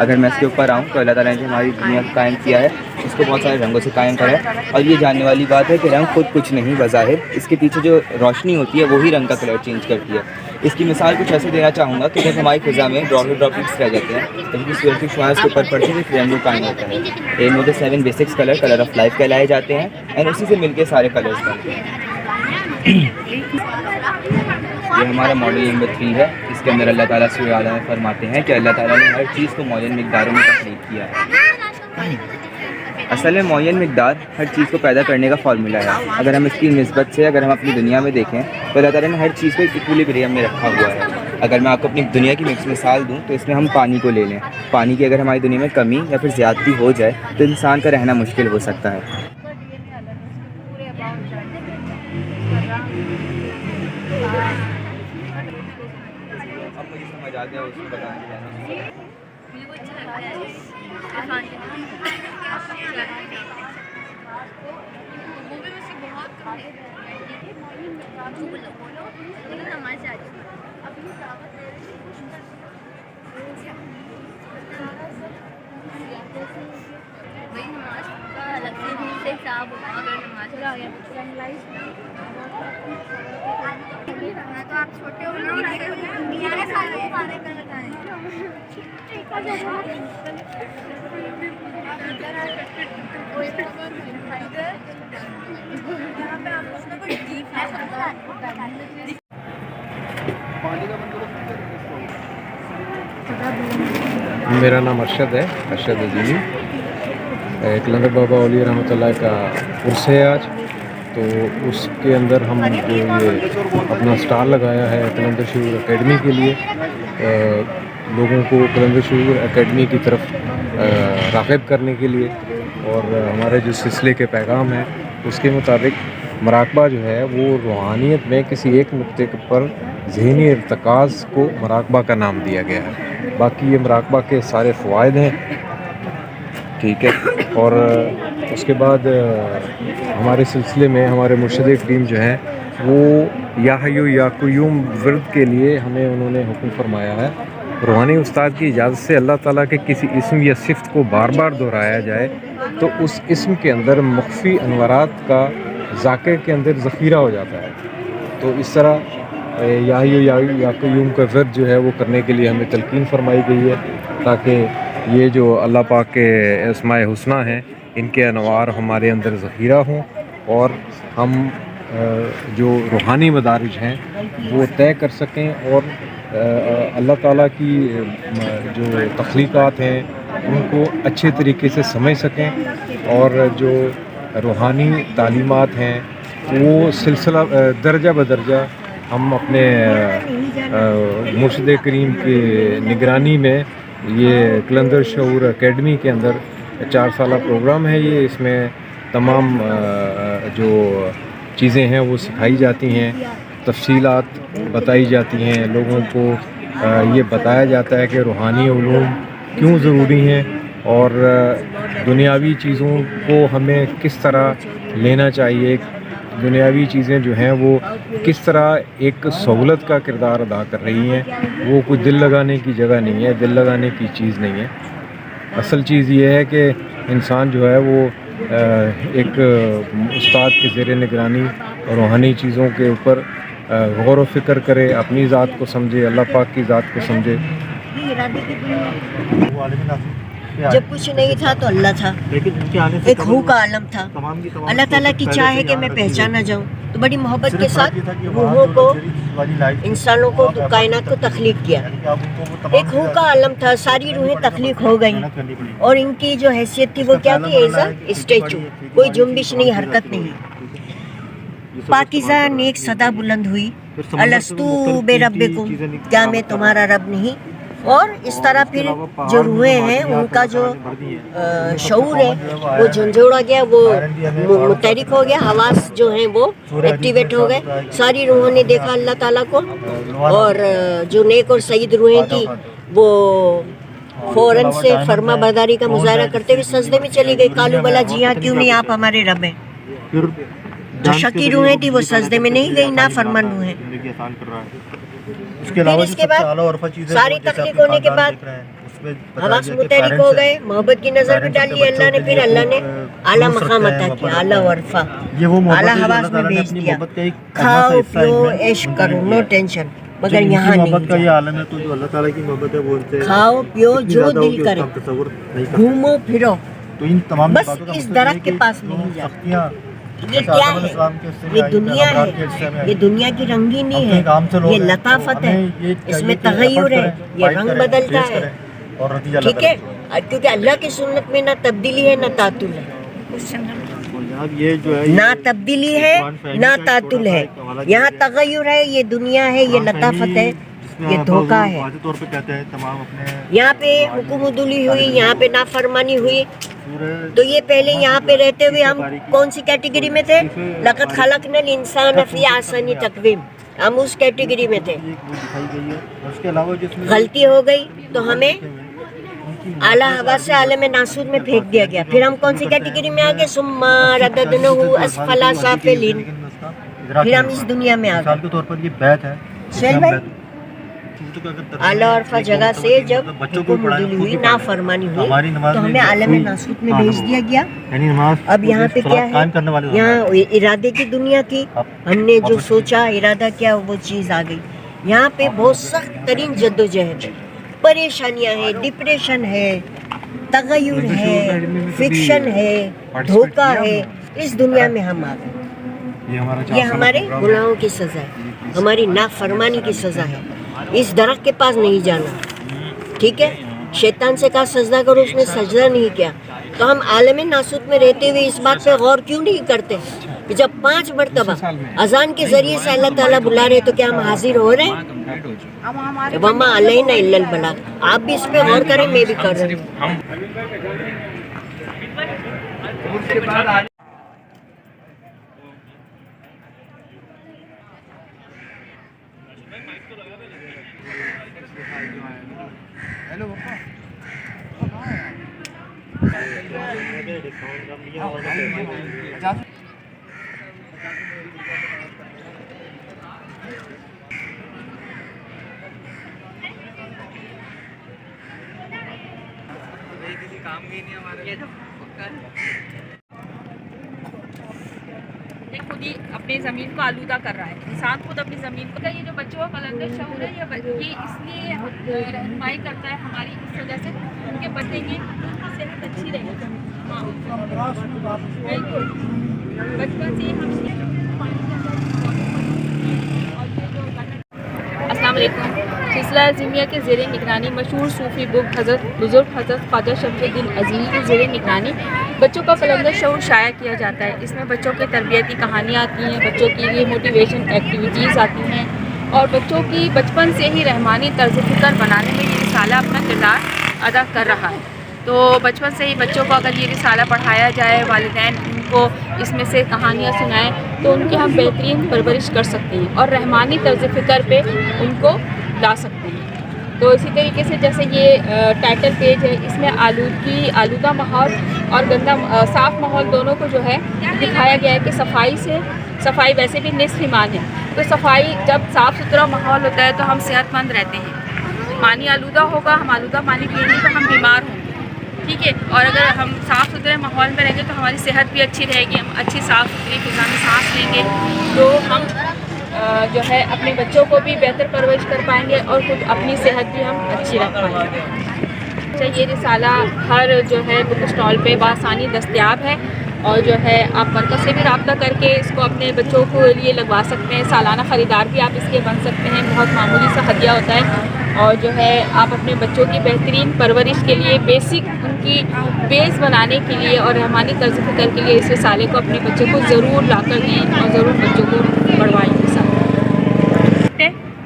اگر میں اس کے اوپر آؤں تو اللہ تعالیٰ نے جو ہماری دنیا کو قائم کیا ہے اس کو بہت سارے رنگوں سے قائم کرا ہے. اور یہ جاننے والی بات ہے کہ رنگ خود کچھ نہیں بظاہر، اس کے پیچھے جو روشنی ہوتی ہے وہی رنگ کا کلر چینج کرتی ہے. اس کی مثال کچھ ایسے دینا چاہوں گا کہ جب ہماری فضا میں ڈراپلٹس رہ جاتے ہیں جب کہ سورج کی شعاع اس کے اوپر پڑتی ہے تو رینبو قائم ہوتا ہے. ان میں 7 بیسکس کلر آف لائف کہلائے جاتے ہیں اینڈ اسی سے مل کے سارے کلرز بنتے ہیں. یہ ہمارا ماڈل نمبر 3 ہے. اس کے اندر اللہ تعالیٰ سورہ اعلیٰ میں فرماتے ہیں کہ اللہ تعالیٰ نے ہر چیز کو معین مقداروں میں تخلیق کیا ہے. اصل میں معین مقدار ہر چیز کو پیدا کرنے کا فارمولہ ہے. اگر ہم اس کی نسبت سے اگر ہم اپنی دنیا میں دیکھیں تو اللہ تعالیٰ نے ہر چیز کو ایک ایکویلیبریم میں رکھا ہوا ہے. اگر میں آپ کو اپنی دنیا کی مثال دوں تو اس میں ہم پانی کو لے لیں. پانی کی اگر ہماری دنیا میں کمی یا پھر زیادتی ہو جائے تو انسان کا رہنا مشکل ہو سکتا ہے. اب مجھے سمجھ آ گیا اس کو بتانے तो आप छोटे हो मेरा नाम अरशद है, अरशद अजीमी. कलंदर बाबा औलिया रहमत अल्लाह का उर्स है आज, तो उसके अंदर हम जो ये अपना स्टॉल लगाया है कलंदर शऊर एकेडमी के लिए, लोगों को कलंदर शऊर एकेडमी की तरफ राग़िब करने के लिए, और हमारे जो सिलसिले के पैगाम हैं उसके मुताबिक मराकबा जो है वो रूहानियत में किसी एक नुक्ते पर ज़हनी इर्तिकाज़ को मराकबा का नाम दिया गया है. बाकी ये मराकबा के सारे फ़वाइद हैं, ठीक है. और उसके बाद हमारे सिलसिले में हमारे मुर्शिद करीम जो हैं वो या हय्यू या क़य्यूम विर्द के लिए हमें उन्होंने हुक्म फरमाया है. रूहानी उस्ताद की इजाज़त से अल्लाह ताला के किसी इस्म या सिफ़त को बार बार दोहराया जाए तो उस इस्म के अंदर मख्फ़ी अनवारात का ज़ाकिर के अंदर ज़ख़ीरा हो जाता है. तो इस तरह या क़य्यूम का विर्द जो है वो करने के लिए हमें तलकीन फरमाई गई है, ताकि ये जो अल्लाह पाक के अस्माए हुस्ना हैं इनके अनवार हमारे अंदर ज़ख़ीरा हों और हम जो रूहानी मदारिज हैं वो तय कर सकें और अल्लाह ताला की जो तख्लीक़ात हैं उनको अच्छे तरीके से समझ सकें, और जो रूहानी तालीमात हैं वो सिलसिला दर्जा बदर्जा हम अपने मुर्शिद करीम की निगरानी में ये कलंदर शऊर एकेडमी के अंदर 4 साला प्रोग्राम है. ये इसमें तमाम जो चीज़ें हैं वो सिखाई जाती हैं, तफसीलात बताई जाती हैं, लोगों को ये बताया जाता है कि रूहानी उलूम क्यों ज़रूरी हैं और दुनियावी चीज़ों को हमें किस तरह लेना चाहिए. दुनियावी चीज़ें जो हैं वो किस तरह एक सहूलत का किरदार अदा कर रही हैं. वो कोई दिल लगाने की जगह नहीं है, दिल लगाने की चीज़ नहीं है. असल चीज़ ये है कि इंसान जो है वो एक उस्ताद के ज़ेर निगरानी रूहानी चीज़ों के ऊपर غور و فکر کرے, اپنی ذات کو سمجھے, اللہ پاک کی ذات کو سمجھے. جب کچھ نہیں تھا تو اللہ تھا, ایک ہو کا عالم تھا. اللہ تعالیٰ کی چاہ ہے کہ میں پہچانا جاؤں, تو بڑی محبت کے ساتھ روحوں کو, انسانوں کو, کائنات کو تخلیق کیا. ایک ہو کا عالم تھا, ساری روحیں تخلیق ہو گئیں, اور ان کی جو حیثیت تھی وہ کیا تھی, ایز اے اسٹیچو, کوئی جنبش نہیں, حرکت نہیں. پاکیزہ نیک صدا بلند ہوئی, الستو بے ربکم, کیا میں تمہارا رب نہیں. اور اس طرح پھر جو روحیں ہیں ان کا جو شعور ہے وہ جھنجھوڑا گیا, وہ متحرک ہو گیا, حواس جو ہیں وہ ایکٹیویٹ ہو گئے. ساری روحوں نے دیکھا اللہ تعالیٰ کو, اور جو نیک اور سعید روحیں تھی وہ فوراً سے فرما برداری کا مظاہرہ کرتے ہوئے سجدے میں چلی گئی. قالوا بلا, جی ہاں کیوں نہیں, آپ ہمارے رب ہیں. جو شکی روحیں تھی وہ سجدے میں نہیں گئی, نا فرمان روحیں. پھر اس کے بعد ساری تخلیق ہونے کے بعد حواس متحرک ہو گئے, محبت کی نظر بھی ڈال لی اللہ نے. پھر اللہ نے اعلیٰ مقام عطا کیا, اعلیٰ عرفہ, اعلیٰ حواس میں بھیج دیا. کھاؤ پیو عیش کرو, نو ٹینشن, مگر یہاں نہیں. کھاؤ پیو جو دل کرے, گھومو پھرو, بس اس درخت کے پاس نہیں جاؤ. یہ کیا ہے, یہ دنیا ہے, یہ دنیا کی رنگینی ہے, یہ لطافت ہے, اس میں تغیر ہے, یہ رنگ بدلتا ہے. ٹھیک ہے, کیونکہ اللہ کی سنت میں نہ تبدیلی ہے نہ تعطل ہے, نہ تبدیلی ہے نہ تعطل ہے. یہاں تغیر ہے, یہ دنیا ہے, یہ لطافت ہے, یہ دھوکہ ہے. یہاں پہ حکم عدولی ہوئی, یہاں پہ نافرمانی ہوئی, تو یہ پہلے یہاں پہ رہتے ہوئے ہم کون سی کیٹیگری میں تھے, لقد خلقنا الانسان فی احسن تقویم, ہم اس کیٹیگری میں تھے. غلطی ہو گئی تو ہمیں اعلیٰ ہوا سے عالم ناسود میں پھینک دیا گیا. پھر ہم کون سی کیٹیگری میں آگے, ثم رددنہ اسفل سافلین, پھر ہم اس دنیا میں آگئے. سہیل بھائی, اعلیٰ عرفہ جگہ سے جب حکم عدولی ہوئی, نافرمانی ہوئی, تو ہمیں عالم ناسوت میں بھیج دیا گیا. اب یہاں پہ کیا ہے, یہاں ارادے کی دنیا تھی, ہم نے جو سوچا ارادہ کیا وہ چیز آ گئی. یہاں پہ بہت سخت ترین جدوجہد ہے, پریشانیاں ہیں, ڈپریشن ہے, تغیر ہے, فکشن ہے, دھوکہ ہے. اس دنیا میں ہم آ گئے. یہ ہمارے گناہوں کی سزا ہے, ہماری نافرمانی کی سزا ہے. اس درخت کے پاس نہیں جانا. ٹھیک ہے, شیطان سے کہا سجدہ کرو, اس نے سجدہ نہیں کیا. تو ہم عالم ناسوت میں رہتے ہوئے اس بات پہ غور کیوں نہیں کرتے کہ جب 5 مرتبہ اذان کے ذریعے سے اللہ تعالیٰ بلا رہے تو کیا ہم حاضر ہو رہے ہیں؟ وما علینا الا البلاغ. آپ بھی اس پہ غور کریں, میں بھی کر رہی ہوں. خود ہی اپنی زمین کو آلودہ کر رہا ہے. انسان خود اپنی زمین کو, یہ جو بچوں کا قلندر شعور ہے یہ اس لیے رہنمائی کرتا ہے ہماری, اس وجہ سے ان کے بچے کی صحت اچھی رہے گی. بچپن سے السلام علیکم. سلسلہ عظیمیہ کے زیر نگرانی مشہور صوفی بزرگ حضرت خواجہ شمس الدین عظیمی کے زیر نگرانی بچوں کا قلندر شعور شائع کیا جاتا ہے. اس میں بچوں کی تربیتی کہانیاں آتی ہیں, بچوں کے لیے موٹیویشن ایکٹیویٹیز آتی ہیں, اور بچوں کی بچپن سے ہی رحمانی طرز فکر بنانے میں یہ رسالہ اپنا کردار ادا کر رہا ہے. تو بچپن سے ہی بچوں کو اگر یہ رسالہ پڑھایا جائے, والدین ان کو اس میں سے کہانیاں سنائیں, تو ان کی ہم بہترین پرورش کر سکتے ہیں اور رحمانی طرز فکر پہ ان کو لا سکتے ہیں. تو اسی طریقے سے جیسے یہ ٹائٹل پیج ہے, اس میں آلودہ ماحول اور گندا صاف ماحول دونوں کو جو ہے دکھایا گیا ہے کہ صفائی ویسے بھی نصف ایمان ہے. تو صفائی, جب صاف ستھرا ماحول ہوتا ہے تو ہم صحت مند رہتے ہیں. پانی آلودہ ہوگا, ہم آلودہ پانی پییں گے تو ہم بیمار ہوں گے. ٹھیک ہے, اور اگر ہم صاف ستھرے ماحول میں رہیں گے تو ہماری صحت بھی اچھی رہے گی, ہم اچھی صاف ستھری فضا میں سانس لیں گے, تو ہم जो है अपने बच्चों को भी बेहतर परवरिश कर पाएंगे और खुद अपनी सेहत भी हम अच्छी रख पाएंगे। अच्छा, ये रिसाला हर जो है बुक स्टॉल पे बआसानी दस्तयाब है और जो है आप मरकज़ से भी रब्ता करके इसको अपने बच्चों को लिए लगवा सकते हैं। सालाना ख़रीदार भी आप इसके बन सकते हैं, बहुत मामूली सा हदिया होता है। और जो है आप अपने बच्चों की बेहतरीन परवरिश के लिए, बेसिक उनकी बेस बनाने के लिए और रहमानी तर्ज़ फ़िक्र के लिए इस रिसाले को अपने बच्चों को ज़रूर ला कर दें और ज़रूर बच्चों को बढ़वाएँ।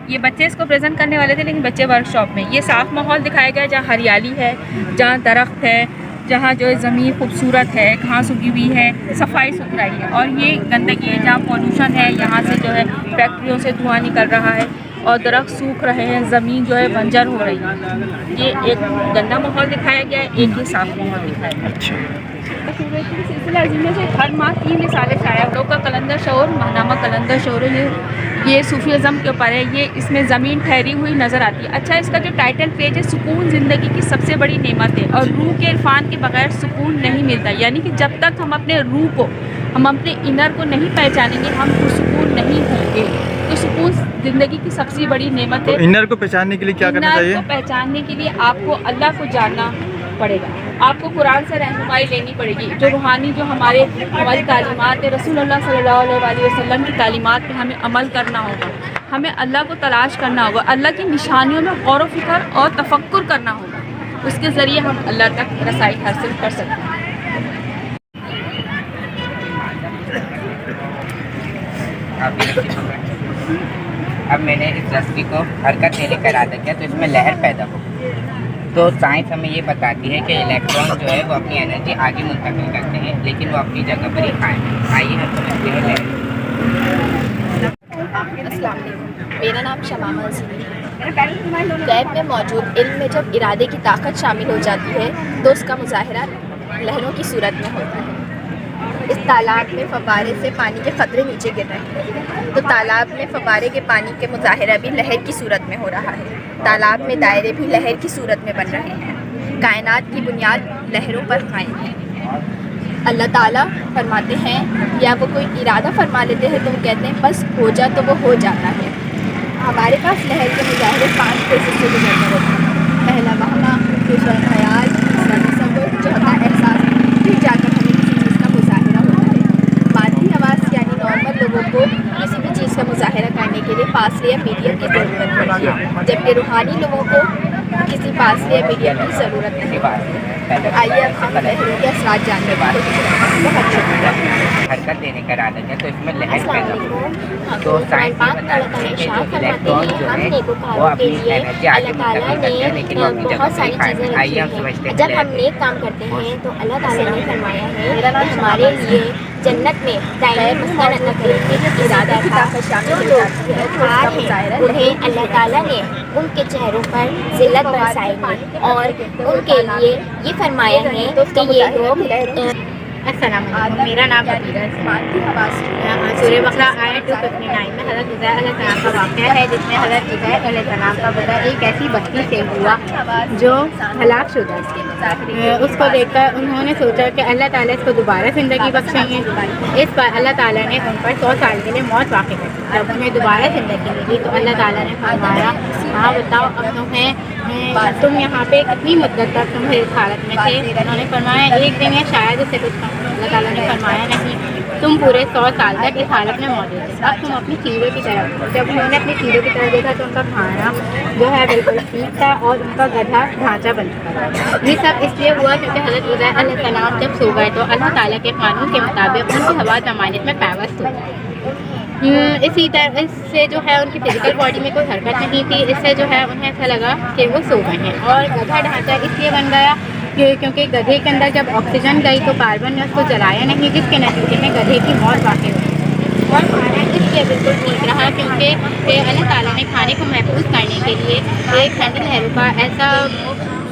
ये बच्चे इसको प्रेजेंट करने वाले थे, लेकिन बच्चे वर्कशॉप में ये साफ़ माहौल दिखाया गया जहाँ हरियाली है, जहाँ दरख्त है, जहाँ जो है ज़मीन खूबसूरत है, घास उगी हुई है, सफाई सुथराई है। और ये गंदगी है जहाँ पॉल्यूशन है, यहाँ से जो है फैक्ट्रियों से धुआं निकल रहा है और दरख्त सूख रहे हैं, ज़मीन जो है बंजर हो रही है। ये एक गंदा माहौल दिखाया गया है, एक ही साफ़ माहौल दिखाया गया। सिलसिला जिनमें से हर माह 3 रिसाले शाया लोग का कलंदर शोर, महनामा कलंदर शोर, ये सूफीज़म के ऊपर है। ये इसमें ज़मीन ठहरी हुई नज़र आती है। अच्छा, इसका जो टाइटल पेज है, सुकून ज़िंदगी की सबसे बड़ी नेमत है और रूह के इरफान के बगैर सुकून नहीं मिलता। यानी कि जब तक हम अपने रूह को, हम अपने इनर को नहीं पहचानेंगे, हम सुकून नहीं होंगे। तो सुकून ज़िंदगी की सबसे बड़ी नेमत है। तो इनर को पहचानने के लिए क्या करना चाहिए? इनर को पहचानने के लिए आपको अल्लाह को जानना पड़ेगा, आपको कुरान से रहनुमाई लेनी पड़ेगी। जो रूहानी, जो हमारी तालीमात है, रसूलुल्लाह सल्लल्लाहु अलैहि वसल्लम की तालीमात पे हमें अमल करना होगा। हमें अल्लाह को तलाश करना होगा, अल्लाह की निशानियों में गौर व फिक्र और तफक्कुर करना होगा। उसके ज़रिए हम अल्लाह तक रसाई हासिल कर सकते हैं। अब मैंने इस रस्सी को हरकत देने का इरादा किया तो इसमें लहर पैदा हो। तो साइंस हमें ये बताती है कि इलेक्ट्रॉन जो है वो अपनी एनर्जी आगे मुंतकिल करते हैं, लेकिन वो अपनी जगह पर ही कायम है। आइए हम समझते हैं लहर। अस्सलाम वालेकुम, मेरा नाम शमामा अज़ीम है। गैब में मौजूद इल्म में जब इरादे की ताकत शामिल हो जाती है तो उसका मुज़ाहिरा लहरों की सूरत में होता है। इस तालाब में फव्वारे से पानी के ख़तरे नीचे गिर रहे हैं, तो तालाब में फव्वारे के पानी के मुज़ाहिरा भी लहर की सूरत में हो रहा है। तालाब में दायरे भी लहर की सूरत में बन रहे हैं। कायनात की बुनियाद लहरों पर कायम है। अल्लाह ताला फरमाते हैं, या वो कोई इरादा फरमा लेते हैं तो वो कहते हैं बस हो जा, तो वो हो जाता है। हमारे पास लहर के मुज़ाहिरे 5 फेजेस से गुजरने होते हैं। पहला वहमा, दूसरा ख्याल, तीसरा तसव्वुर, चौथा एहसास, फिर जाकर हमें किसी चीज़ का मुज़ाहिरा होता है। मादी हवास यानी नॉर्मल लोगों को किसी भी चीज़ का मुज़ाहिरा करने के लिए फासले या मीडियम की ज़रूरत पड़ती है, जबकि रूहानी लोगों को किसी फासले या मीडियम की ज़रूरत नहीं पड़ती। आइए अब हम लहरों के असरात जानने वाले हरकत देने का इरादा किया तो इसमें लहर पैदा हो। तो साइंस ये बताती है कि जो इलेक्ट्रॉन जो है वो अपनी एनर्जी आगे मुंतकिल करते हैं, लेकिन वो अपनी जगह पर ही कायम है। आइए हम समझते हैं। जब हम नेक काम करते हैं तो अल्लाह ताला ने फरमाया है कि हमारे लिए जन्नत में दायरे मस्कन अता करने का इरादा था। जो लोग खार हैं उन्हें अल्लाह ताला ने उनके चेहरों पर जिल्लत बरसाएंगे और उनके लिए ये फरमाया है कि ये लोग अस्सलाम वालेकुम, मेरा नाम अबीरा है। सूरह बकरा आयत 259 में हज़रत उज़ैर अलैहिस्सलाम का वाक़या है, जिसमें हज़रत उज़ैर अलैहिस्सलाम का बेटा एक ऐसी बस्ती से हुआ जो हलाक शुदा। उसको देखकर उन्होंने सोचा कि अल्लाह ताला इसको दोबारा ज़िंदगी बख्शेंगे। इस पर अल्लाह ताला ने उन पर 100 साल के लिए मौत वाक़ कर दी। जब उन्हें दोबारा ज़िंदगी मिली तो अल्लाह ताला ने फरमाया, हाँ बताओ अब तुम यहाँ पे कितनी मुद्दत तक तुम इस हालत में थे? उन्होंने फरमाया एक दिन या शायद उससे कुछ कम। अल्लाह ताला ने फरमाया नहीं, तुम पूरे 100 साल तक इस हालत में मौजूद थे। अब तुम अपनी चीज़ों की तरफ। जब उन्होंने अपनी चीज़ों की तरफ देखा तो उनका खाना जो है बिल्कुल ठीक था और उनका गधा ढांचा बन चुका था। ये सब इसलिए हुआ क्योंकि हज़रत उज़ैर अलैहिस्सलाम जब सो गए तो अल्लाह ताला के कानून के मुताबिक उनकी हवा ज़मानत में पैवस्त हो गई। इसी तरह इससे जो है उनकी फिजिकल बॉडी में कोई हरकत नहीं थी। इससे जो है उन्हें ऐसा लगा कि वो सो गए हैं। और गधा ढांचा इसलिए बन गया क्योंकि गधे के अंदर जब ऑक्सीजन गई तो कार्बन ने उसको जलाया नहीं, जिसके नतीजे में गधे की मौत वाक़ई हुई। और खाना इसलिए बिल्कुल ठीक रहा क्योंकि अल्लाह ताला ने खाने को महफूज करने के लिए एक ठंडी लहरों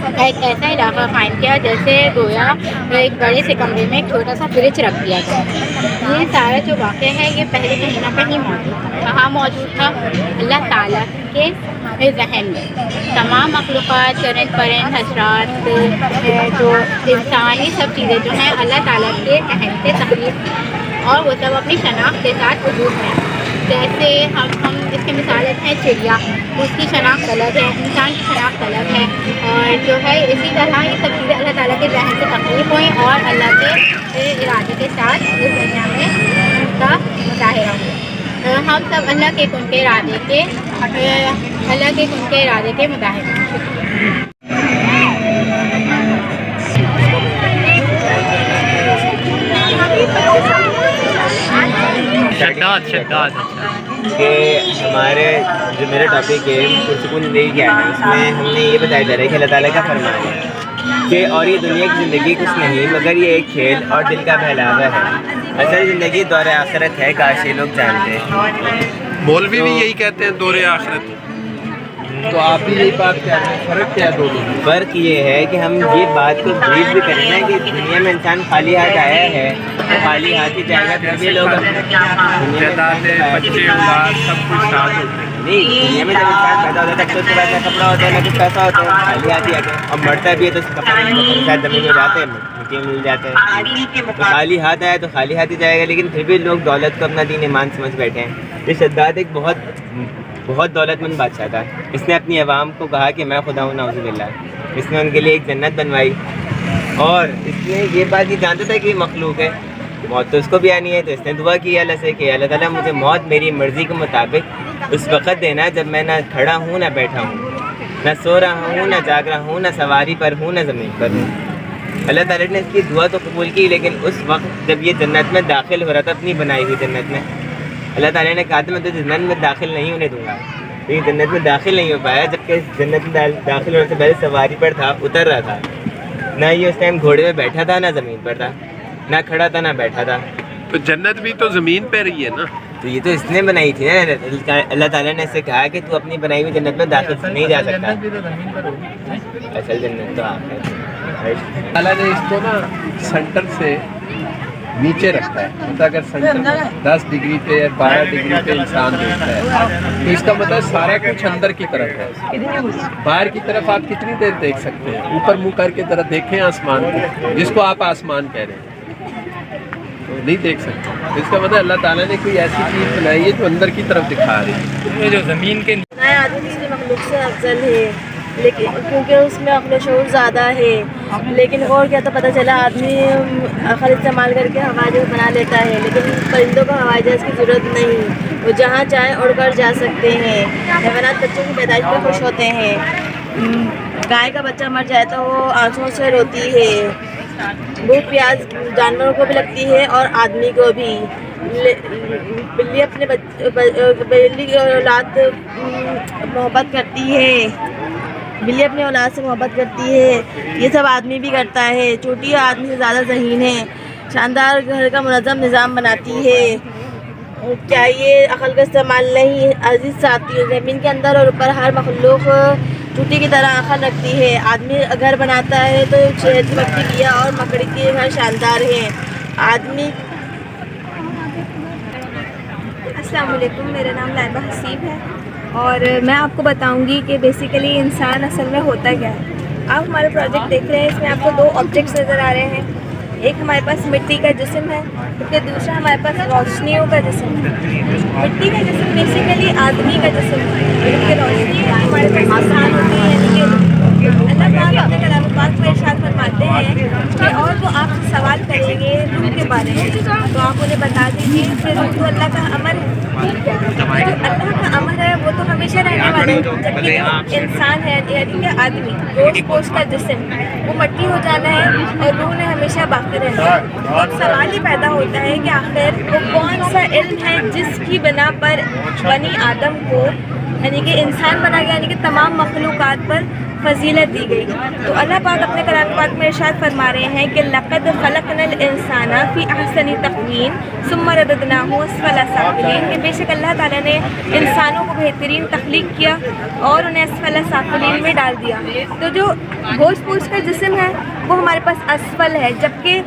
का एक ऐसा इलाका कायम किया जैसे गोया एक बड़े से कमरे में एक छोटा सा फ्रिज रख दिया गया। ये सारा जो वाक़या है ये पहले कहीं ना कहीं मौजूद था। कहाँ मौजूद था? अल्लाह ताला के ज़हन में। तमाम मखलूक़ात, चरंद परिंद, हशरात, जो इंसान, ये सब चीज़ें जो हैं अल्लाह ताला के ज़हन से तख्लीक़ और वो सब अपनी शनाख्त के साथ वजूद में। जैसे हम इसके मिसाल हैं चिड़िया, उसकी शनाख्त अलग है, इंसान की शनाख्त अलग है, और जो है इसी तरह ये सब चीज़ें अल्लाह ताला के रहम से तकलीफ हुई और अल्लाह के इरादे के साथ इस दुनिया में उनका मुजाहिरा हुआ। हम सब अल्लाह के उनके इरादे के मुजाहिर हैं। کہ ہمارے جو میرا ٹاپک ہے پرسکون زندگی کیا ہے، اس میں ہم نے یہ بتایا جا رہا ہے کہ اللہ تعالیٰ کا فرمان ہے کہ اور یہ دنیا کی زندگی کچھ نہیں مگر یہ ایک کھیل اور دل کا بہلاوا ہے، اصل زندگی دور آخرت ہے، کاش یہ لوگ جانتے ہیں۔ مولوی بھی یہی کہتے ہیں دور آخرت، تو آپ بھی یہی بات کہہ رہے ہیں، فرق کیا ہے دونوں میں؟ فرق یہ ہے کہ ہم یہ بات کو بریف بھی کریں نا کہ دنیا میں انسان خالی ہاتھ آیا ہے تو خالی ہاتھ ہی جائے گا، پھر بھی لوگ بچے اولاد سب کچھ ساتھ ہوتے ہیں۔ نہیں، دنیا میں جب انسان پیدا ہوتا ہے تب تو اس کے بعد نہ کپڑا ہوتا ہے نہ کچھ پیسہ ہوتا ہے، خالی ہاتھ ہی آتے ہیں، اور مرتا بھی ہے تو کپڑے شاید زمین میں جاتے ہیں، مٹی میں مل جاتے ہیں، تو خالی ہاتھ آیا تو خالی ہاتھ ہی جائے گا، لیکن پھر بھی لوگ دولت کو اپنا دین ایمان سمجھ بیٹھے ہیں۔ یہ شداد ایک بہت دولت مند بادشاہ تھا، اس نے اپنی عوام کو کہا کہ میں خدا ہوں نعوذ باللہ، اس نے ان کے لیے ایک جنت بنوائی، اور اس نے یہ بات یہ جانتا تھا کہ یہ مخلوق ہے، موت تو اس کو بھی آنی ہے، تو اس نے دعا کی اللہ سے کہ اللہ تعالیٰ مجھے موت میری مرضی کے مطابق اس وقت دینا جب میں نہ کھڑا ہوں نہ بیٹھا ہوں، نہ سو رہا ہوں نہ جاگ رہا ہوں، نہ سواری پر ہوں نہ زمین پر ہوں۔ اللہ تعالیٰ نے اس کی دعا تو قبول کی، لیکن اس وقت جب یہ جنت میں داخل ہو رہا تھا اپنی بنائی ہوئی جنت میں، اللہ تعالیٰ نے کہا تھا میں تو جنت میں داخل نہیں ہونے دوں گا، لیکن جنت میں داخل نہیں ہو پایا، جبکہ جنت میں داخل ہونے سے پہلے سواری پر تھا، اتر رہا تھا، نہ یہ اس ٹائم گھوڑے میں بیٹھا تھا نہ زمین پر تھا، نہ کھڑا تھا نہ بیٹھا تھا۔ تو جنت بھی تو زمین پہ رہی ہے نا، تو یہ تو اس نے بنائی تھی نا، اللہ تعالیٰ نے اس سے کہا کہ تو اپنی بنائی ہوئی جنت میں داخل نہیں جا سکتا، اصل جنت تو آپ ہے۔ اللہ نے اس کو نا سینٹر سے نیچے رکھتا ہے، مطلب اگر سینٹر 10 ڈگری پہ یا 12 ڈگری پہ انسان دیکھتا ہے تو اس کا مطلب سارا کچھ اندر کی طرف ہے، باہر کی طرف آپ کتنی دیر دیکھ سکتے ہیں؟ اوپر منہ کر کے ذرا دیکھیں آسمان کو، جس کو آپ آسمان کہہ رہے ہیں، تو نہیں دیکھ سکتے، اس کا مطلب اللہ تعالیٰ نے کوئی ایسی چیز بنائی ہے جو اندر کی طرف دکھا رہی ہے۔ یہ جو زمین کے آدمی دوسری مخلوق سے افضل ہے، لیکن کیونکہ اس میں عقل و شعور زیادہ ہے، لیکن غور کیا تو پتہ چلا آدمی عقل استعمال کر کے ہوائی جہاز بنا لیتا ہے، لیکن پرندوں کو ہوائی جہاز کی ضرورت نہیں، وہ جہاں چاہیں اڑ کر جا سکتے ہیں۔ حیوانات بچوں کی پیدائش پہ خوش ہوتے ہیں، گائے کا بچہ مر جائے تو وہ آنسوؤں سے روتی ہے، بھوک پیاس جانوروں کو بھی لگتی ہے اور آدمی کو بھی۔ بلی اپنے بلی کی اولاد محبت کرتی ہے، بلی اپنی اولاد سے محبت کرتی ہے، یہ سب آدمی بھی کرتا ہے۔ چوٹی آدمی سے زیادہ ذہین ہے، شاندار گھر کا منظم نظام بناتی ہے، چاہیے عقل کا استعمال نہیں۔ عزیز ساتھی، زمین کے اندر اور اوپر ہر مخلوق چوٹی کی طرح عقل رکھتی ہے۔ آدمی گھر بناتا ہے تو شہد کی مکھی کیا اور مکڑی کے گھر شاندار ہیں۔ آدمی السلام علیکم، میرا نام لائبہ حسیب ہے اور میں آپ کو بتاؤں گی کہ بیسیکلی انسان اصل میں ہوتا کیا ہے۔ آپ ہمارا پروجیکٹ دیکھ رہے ہیں، اس میں آپ کو 2 آبجیکٹس نظر آ رہے ہیں، ایک ہمارے پاس مٹی کا جسم ہے، جبکہ دوسرا ہمارے پاس روشنیوں کا جسم ہے۔ مٹی کا جسم بیسیکلی آدمی کا جسم ہے، جبکہ روشنی ہمارے پاس آسان ہوتی ہے، یعنی کہ اللہ پاک اپنے کلام پاک میں ارشاد فرماتے ہیں کہ اور وہ آپ سے سوال کریں گے روح کے بارے میں تو آپ انہیں بتا دیجیے کہ روح تو اللہ کا امر ہے، جو اللہ کا امر ہے وہ تو ہمیشہ رہنے والا ہے، جبکہ جو انسان ہے یعنی کہ آدمی گوشت پوش کا جسم وہ مٹی ہو جانا ہے اور روح نے ہمیشہ باقی رہنا ہے۔ ایک سوال یہ پیدا ہوتا ہے کہ آخر وہ کون سا علم ہے جس کی بنا پر بنی آدم کو یعنی کہ انسان بنا گیا، یعنی کہ تمام مخلوقات پر فضیلت دی گئی۔ تو اللہ پاک اپنے کلام پاک میں ارشاد فرما رہے ہیں کہ لقد خلقنا الانسان فی احسن تقویم ثم رددناہ اسفل سافلین، کہ بے شک اللہ تعالیٰ نے انسانوں کو بہترین تخلیق کیا اور انہیں اسفل سافلین میں ڈال دیا۔ تو جو گوشت پوش کا جسم ہے وہ ہمارے پاس اسفل ہے، جبکہ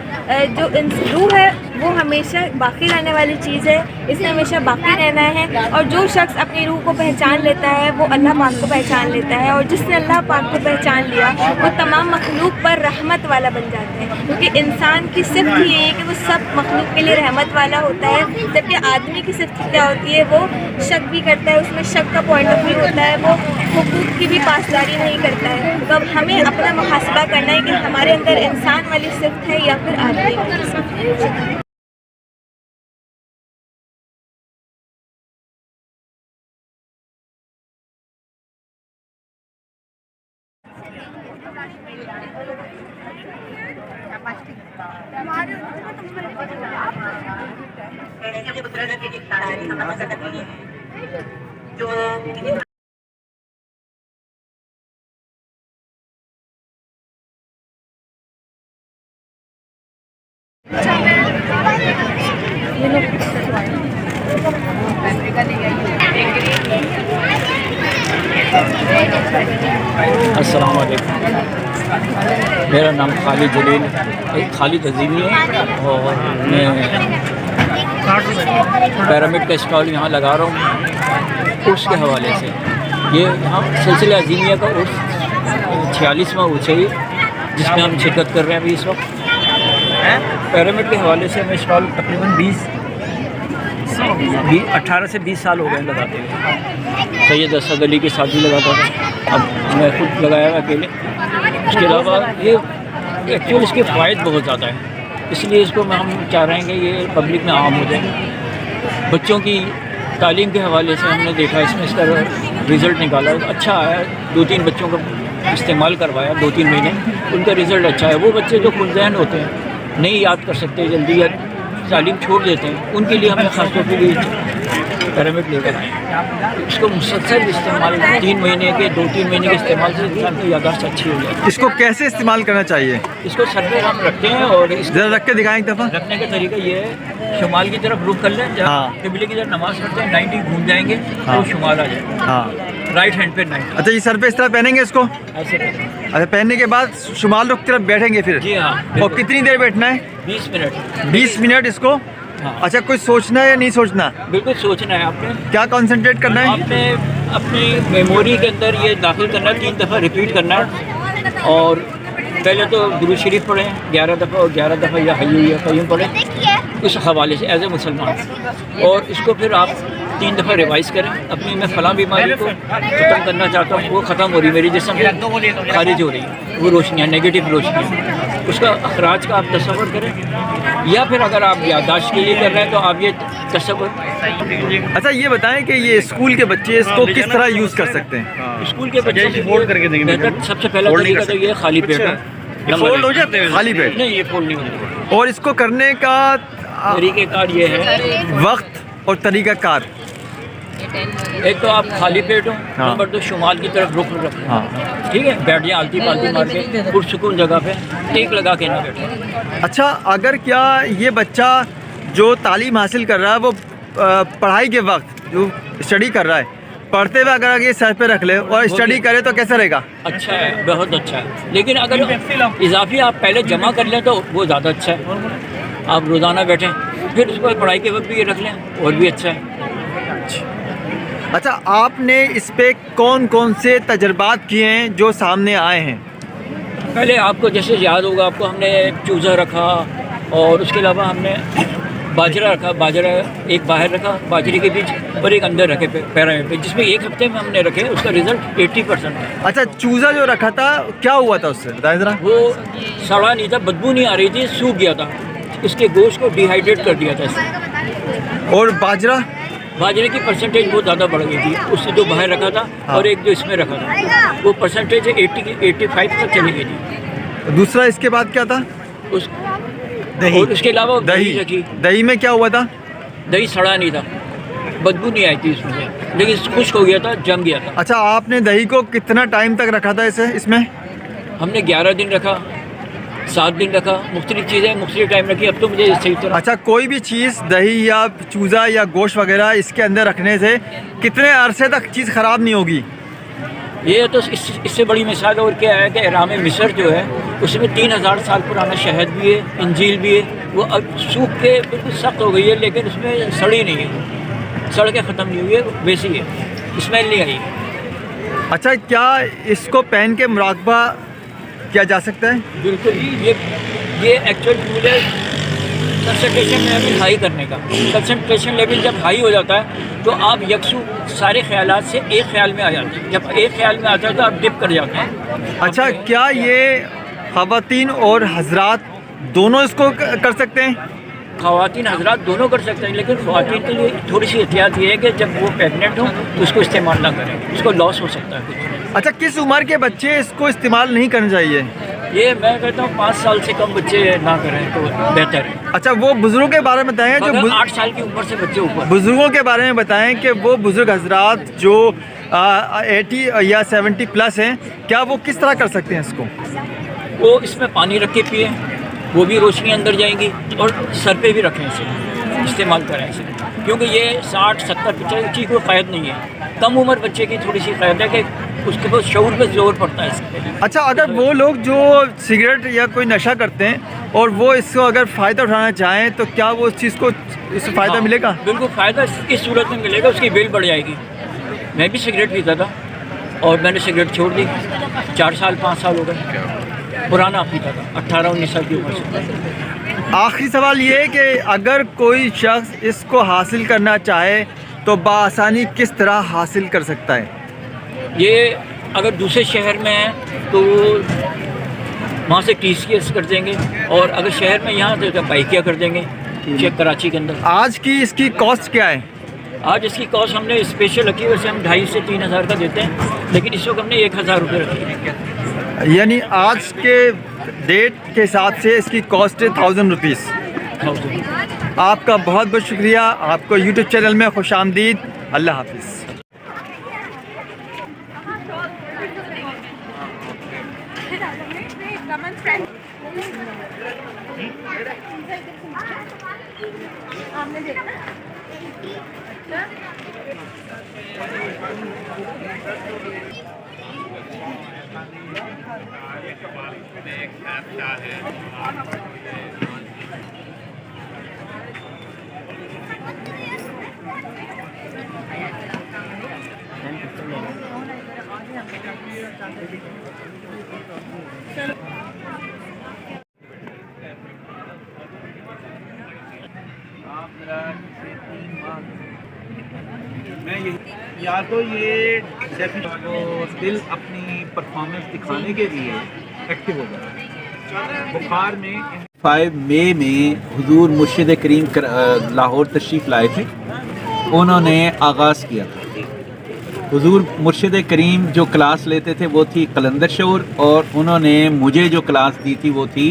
جو روح ہے وہ ہمیشہ باقی رہنے والی چیز ہے، इससे हमेशा बाकी रहना है। और जो शख्स अपनी रूह को पहचान लेता है वो अल्लाह पाक को पहचान लेता है, और जिसने अल्लाह पाक को पहचान लिया वो तमाम मखलूक पर रहमत वाला बन जाता है, क्योंकि इंसान की सिर्फ ही ये है कि वो सब मखलूक के लिए रहमत वाला होता है। जबकि आदमी की सिर्फ क्या होती है, वो शक भी करता है, उसमें शक का पॉइंट ऑफ व्यू होता है, वो हुकूक की भी पासदारी नहीं करता है। तो अब हमें अपना मुहासबा करना है कि हमारे अंदर इंसान वाली सिफ्त है या फिर आदमी वाली सिफ्त है। अस्सलाम वालेकुम, मेरा नाम खालिद जलील खालिद अजीमी है और मैं पैरामिड का स्टॉल यहाँ लगा रहा हूँ उर्स के हवाले से। ये यहाँ सिलसिला अजीमिया का उर्स 46वां उर्स है जिसमें हम शिरकत कर रहे हैं अभी इस वक्त। पैरामिड के हवाले से मैं स्टॉल तकरीबन 18 से 20 साल हो गए लगाते हुए। सैयद असद अली के साथ भी लगाता था, अब मैं खुद लगाया हुआ अकेले। उसके अलावा ये एक्चुअली इसके फ़ायदे बहुत ज़्यादा हैं, इसलिए इसको हम चाह रहे हैं कि ये पब्लिक में आम हो जाए। बच्चों की तालीम के हवाले से हमने देखा इसमें इसका रिज़ल्ट निकाला, अच्छा आया। 2-3 बच्चों का इस्तेमाल करवाया 2-3 महीने, उनका रिज़ल्ट अच्छा है। वो बच्चे जो खुलजहन होते हैं, नहीं याद कर सकते जल्दी या तालीम छोड़ देते हैं, उनके लिए हमें ख़ास तौर पर ये पैरामिड लेकर आए। इसको मुसलसल इस्तेमाल 3 महीने के 2-3 महीने के इस्तेमाल से इंसान की याददाश्त अच्छी हो जाती है। इसको कैसे इस्तेमाल करना चाहिए? इसको सर पे हम रखते हैं और ज़रा रख के दिखाएं एक दफ़ा। रखने का तरीका ये है, शुमाल की तरफ रुख कर लें, जहाँ किबले की तरफ नमाज़ पढ़ते हैं 90 घूम जाएंगे तो शुमाल आ जाएगा। हाँ, राइट हैंड पे 90। अच्छा, ये सर पे इस तरह पहनेंगे इसको? ऐसे करें। अच्छा, पहनने के बाद शुमाल रुख की तरफ बैठेंगे फिर? जी हाँ। और कितनी देर बैठना है? 20 मिनट। 20 मिनट इसको? हाँ। अच्छा, कुछ सोचना है या नहीं सोचना? बिल्कुल सोचना है आपने। क्या कंसंट्रेट करना है? आपने अपनी मेमोरी के अंदर ये दाखिल करना है, 3 दफ़ा रिपीट करना है। और पहले तो दुरूद शरीफ पढ़ें 11 दफ़ा और 11 दफ़ा या हय्यू या क़य्यूम पढ़ें इस हवाले से एज ए मुसलमान। और इसको फिर आप 3 दफ़ा रिवाइज़ करें। अपनी मैं फ़लाँ बीमारी को ख़त्म करना चाहता हूँ, वो ख़त्म हो रही, मेरी जिस्म से खारिज हो रही, वो रोशनियाँ, नेगेटिव रोशनियाँ, उसका अखराज का आप तसव्वुर करें। या फिर अगर आप याददाश्त के लिए कर रहे हैं तो आप ये तसव्वुर। अच्छा, ये बताएं कि ये स्कूल के बच्चे इसको किस तरह यूज़ कर सकते हैं? स्कूल के बच्चे फोल्ड करके देंगे। सबसे पहला तरीका तो ये खाली पेट है। फोल्ड हो जाते हैं खाली पेट? नहीं, ये फोल्ड नहीं होते। और इसको करने का तरीक़ेकार ये है, वक्त और तरीक़ाकार। एक तो आप खाली पेट हो, नंबर 2 शुमाल की तरफ रुख रखें। हाँ, ठीक है, बैठ जाए आलती पालती मार के पुरसुकून जगह पे, टेक लगा के ना बैठे। अच्छा, अगर क्या ये बच्चा जो तालीम हासिल कर रहा है वो पढ़ाई के वक्त जो स्टडी कर रहा है, पढ़ते हुए अगर ये सर पे रख ले और स्टडी करे तो कैसा रहेगा? अच्छा है, बहुत अच्छा है। लेकिन अगर इजाफी आप पहले जमा कर लें तो वो ज़्यादा अच्छा है। आप रोज़ाना बैठें, फिर उसको पढ़ाई के वक्त भी ये रख लें और भी अच्छा है। अच्छा, आपने इस पे कौन कौन से तजर्बात किए हैं जो सामने आए हैं? पहले आपको जैसे याद होगा, आपको हमने चूज़ा रखा और उसके अलावा हमने बाजरा रखा। बाजरा एक बाहर रखा बाजरे के बीच और एक अंदर रखे पैरामिड पे, जिसमें 1 हफ्ते में हमने रखे, उसका रिज़ल्ट 80% है। अच्छा, चूज़ा जो रखा था क्या हुआ था उससे, बताएं ज़रा। वो सड़ा नहीं था, बदबू नहीं आ रही थी, सूख गया था, इसके गोश्त को डिहाइड्रेट कर दिया था इसने। और बाजरा? बाजरे की परसेंटेज बहुत ज़्यादा बढ़ गई थी, उससे जो बाहर रखा था और एक जो इसमें रखा था, वो परसेंटेज 85 तक चली गई थी। दूसरा इसके बाद क्या था? दही। और उसके अलावा दही रखी। दही में क्या हुआ था? दही सड़ा नहीं था, बदबू नहीं आई थी इसमें से, लेकिन खुश्क हो गया था, जम गया था। अच्छा, आपने दही को कितना टाइम तक रखा था इसमें? हमने 11 दिन रखा, 7 दिन रखा, मुख्तलिफ चीज़ें मुख्तलिफ टाइम रखी। अब तो मुझे सही तरह। अच्छा, कोई भी चीज़ दही या चूज़ा या गोश्त वगैरह इसके अंदर रखने से कितने अरसे तक चीज़ ख़राब नहीं होगी? ये तो इससे बड़ी मिसाल और क्या है कि इराम मिस्र जो है उसमें 3000 साल पुराना शहद भी है, इंजील भी है, वो अब सूख के बिल्कुल सख्त हो गई है, लेकिन उसमें सड़ी नहीं है, सड़कें ख़त्म नहीं हुई है, वैसी है, स्मेल नहीं आई है। अच्छा, क्या इसको पहन के मुराकबा किया जा सकता है? बिल्कुल, ये एक्चुअल टूल है कंसंट्रेशन लेवल हाई करने का। कंसंट्रेशन लेवल जब हाई हो जाता है तो आप यकसू सारे ख्यालात से एक ख्याल में आ जाते हैं। जब एक ख्याल में आता है तो आप डिप कर जाते हैं। अच्छा, क्या ये ख़वातीन और हजरात दोनों इसको कर सकते हैं? ख़वातीन हजरात दोनों कर सकते हैं, लेकिन ख़वातीन के लिए थोड़ी सी एहतियात ये है कि जब वो प्रेगनेंट हो तो उसको इस्तेमाल ना करें, उसको लॉस हो सकता है कुछ। अच्छा, किस उम्र के बच्चे इसको इस्तेमाल नहीं करना चाहिए? ये मैं कहता हूँ 5 साल से कम बच्चे ना करें तो बेहतर है। अच्छा, वो बुजुर्गों के बारे में बताएं जो 8 साल की उम्र से बच्चे ऊपर। बुजुर्गों के बारे में बताएं कि वो बुजुर्ग हजरात जो 80 या 70 प्लस हैं, क्या वो किस तरह कर सकते हैं इसको? वो इसमें पानी रख के पिए, वो भी रोशनी अंदर जाएंगी, और सर पे भी रखें इसे, इस्तेमाल करें इसे, क्योंकि ये 60-70 बच्चे की कोई क़ैद नहीं है। कम उम्र बच्चे की थोड़ी सी क़ैद है कि उसके पास शऊर पे जोर पड़ता है इसके। अच्छा, अगर वो लोग जो सिगरेट या कोई नशा करते हैं और वो इसको अगर फ़ायदा उठाना चाहें तो क्या वो उस चीज़ को इससे फ़ायदा मिलेगा? बिल्कुल फ़ायदा इस सूरत में मिलेगा, उसकी बिल बढ़ जाएगी। मैं भी सिगरेट पीता था और मैंने सिगरेट छोड़ दी, 4 साल 5 साल हो गए। पुराना पीता था 18-19 साल की उम्र से। आखिरी सवाल ये है कि अगर कोई शख्स इसको हासिल करना चाहे तो बआसानी किस तरह हासिल कर सकता है? ये अगर दूसरे शहर में है तो वहाँ से TCS कर देंगे, और अगर शहर में यहाँ तो बाइकिया कर देंगे चेक कराची के अंदर। आज की इसकी कॉस्ट क्या है? आज इसकी कॉस्ट हमने स्पेशल रखी है, वैसे हम 2,500 से 3,000 का देते हैं, लेकिन इस वक्त हमने 1,000 रुपये रखी है। यानी आज के डेट के हिसाब से इसकी कॉस्ट है 1000 रुपीज़। आपका बहुत बहुत शुक्रिया, आपको यूट्यूब चैनल में खुश आमदीद। अल्लाह हाफिज़। मैं या तो ये दिल अपनी परफॉर्मेंस दिखाने के लिए एक्टिव होगा। बुखार में 5 मई में हुजूर मुर्शिद करीम लाहौर तशरीफ़ लाए थे, उन्होंने आगाज़ किया था। हुजूर मुर्शिद करीम जो क्लास लेते थे वो थी कलंदर शऊर, और उन्होंने मुझे जो क्लास दी थी वो थी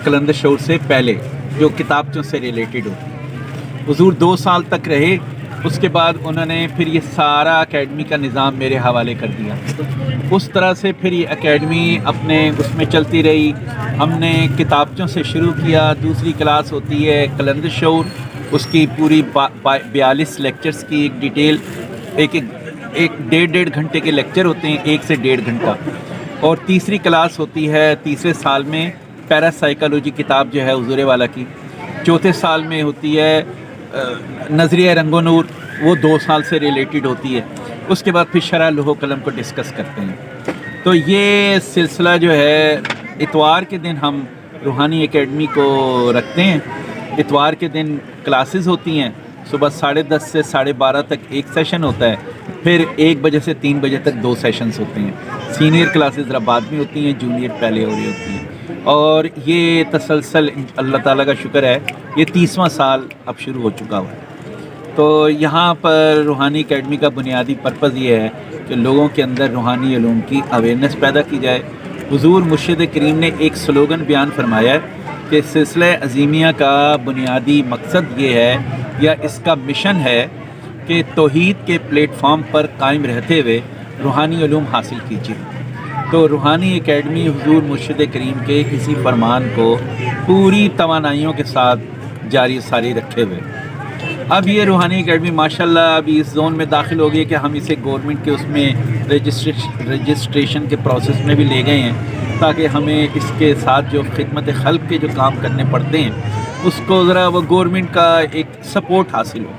कलंदर शऊर से पहले, जो किताबचों से रिलेटेड होती। हुजूर 2 साल तक रहे, उसके बाद उन्होंने फिर ये सारा एकेडमी का निज़ाम मेरे हवाले कर दिया। उस तरह से फिर ये एकेडमी अपने उसमें चलती रही। हमने किताबचों से शुरू किया, दूसरी क्लास होती है कलंदर शऊर, उसकी पूरी 42 लेक्चर्स की एक डिटेल, एक 1.5 घंटे के लेक्चर होते हैं, 1 से 1.5 घंटा। और तीसरी क्लास होती है तीसरे साल में पैरासाइकोलॉजी किताब जो है हुजूर वाला की। चौथे साल में होती है नज़रिया रंगो नूर, वो 2 साल से रिलेटेड होती है। उसके बाद फिर शरह लोहो कलम को डिस्कस करते हैं। तो ये सिलसिला जो है इतवार के दिन हम रूहानी एकेडमी को रखते हैं। इतवार के दिन क्लासेस होती हैं, सुबह 10:30 से 12:30 तक एक सेशन होता है, फिर 1 बजे से 3 बजे तक 2 सेशंस होते हैं। सीनियर क्लासेस ज़रा बाद में होती हैं, जूनियर पहले हो रही होती हैं। और ये तसलसल अल्लाह ताला का शुक्र है ये 30वां साल अब शुरू हो चुका हुआ है। तो यहाँ पर रूहानी एकेडमी का बुनियादी पर्पज़ ये है कि लोगों के अंदर रूहानी उलूम की अवेयरनेस पैदा की जाए। हुजूर मुर्शिद करीम ने एक स्लोगन बयान फरमाया है कि सिलसिला अज़ीमिया का बुनियादी मकसद ये है या इसका मिशन है कि तौहीद के प्लेटफॉर्म पर कायम रहते हुए रूहानी उलूम हासिल कीजिए। तो रूहानी एकेडमी हुजूर मुर्शिद करीम के इसी फरमान को पूरी तवानाइयों के साथ जारी सारी रखे हुए अब ये रूहानी एकेडमी माशाल्लाह अभी इस जोन में दाखिल हो गई कि हम इसे गवर्नमेंट के उसमें रजिस्ट्रेशन के प्रोसेस में भी ले गए हैं, ताकि हमें इसके साथ जो खिदमत खल्क के जो काम करने पड़ते हैं उसको ज़रा वो गवर्नमेंट का एक सपोर्ट हासिल हो।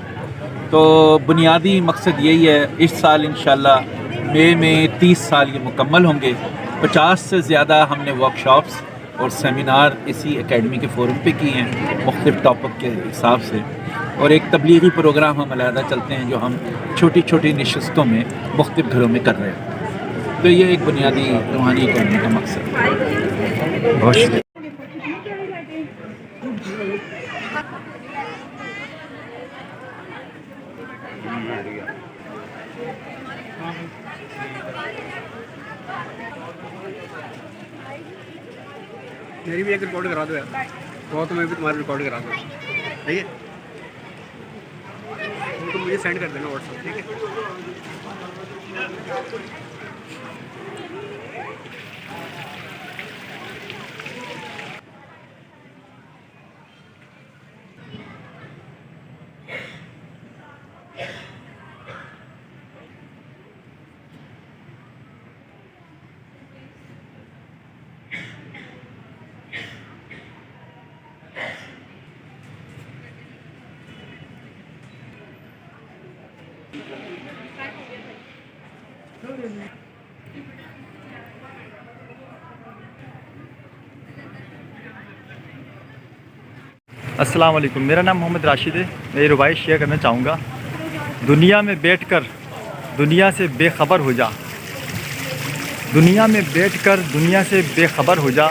तो बुनियादी मकसद यही है। इस साल इंशाल्लाह मई में 30 साल ये मुकम्मल होंगे। 50 से ज़्यादा हमने वर्कशॉप्स और सेमिनार इसी एकेडमी के फोरम पे किए हैं मुख्तलिफ टॉपिक के हिसाब से, और एक तबलीगी प्रोग्राम हम अलहदा चलते हैं जो हम छोटी छोटी नशस्तों में मुख्तलिफ घरों में कर रहे हैं। तो ये एक बुनियादी रूहानी एकेडमी का मकसद है। बहुत शुक्रिया। मेरी भी एक रिकॉर्ड करा दो यार, बहुत मैं भी तुम्हारी रिकॉर्ड करा दो, ठीक है? तो मुझे सेंड कर देना व्हाट्सएप, ठीक है? अस्सलाम वालेकुम, मेरा नाम मोहम्मद राशिद है। मैं ये रुबाई शेयर करना चाहूँगा। दुनिया में बैठकर दुनिया से बेखबर हो जा, दुनिया में बैठकर दुनिया से बेखबर हो जा,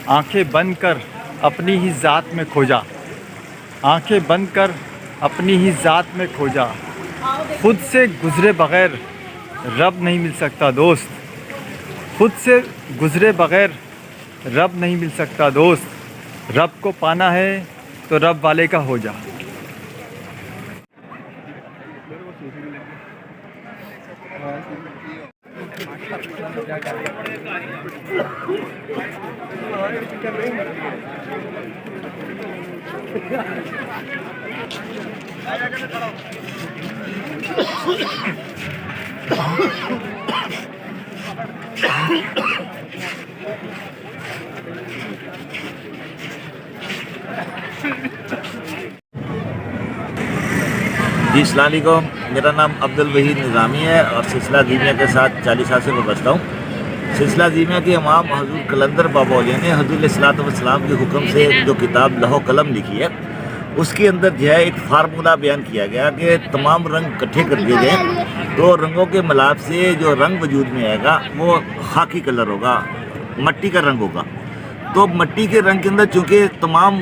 आंखें बंद कर अपनी ही ज़ात में खो जा, आंखें बंद कर अपनी ही ज़ात में खो जा। खुद से गुज़रे बग़ैर रब नहीं मिल सकता दोस्त, खुद से गुज़रे बग़ैर रब नहीं मिल सकता दोस्त। रब को पाना है तो रब वाले का हो जा। जी अस्सलाम वालेकुम, मेरा नाम अब्दुल वहीद निज़ामी है और सिलसिला ज़ीमिया के साथ 40 साल से वाबस्ता हूँ। सिलसिला ज़ीमिया के इमाम हज़ूर कलंदर बाबा औलिया ने हज़ूर अलैहिस्सलातु वस्सलाम के हुक्म से जो किताब लौह कलम लिखी है, उसके अंदर जो है एक फार्मूला बयान किया गया कि तमाम रंग इकट्ठे कर दिए गए तो रंगों के मिलाप से जो रंग वजूद में आएगा वो खाकी कलर होगा, मट्टी का रंग होगा। तो मट्टी के रंग के अंदर चूँकि तमाम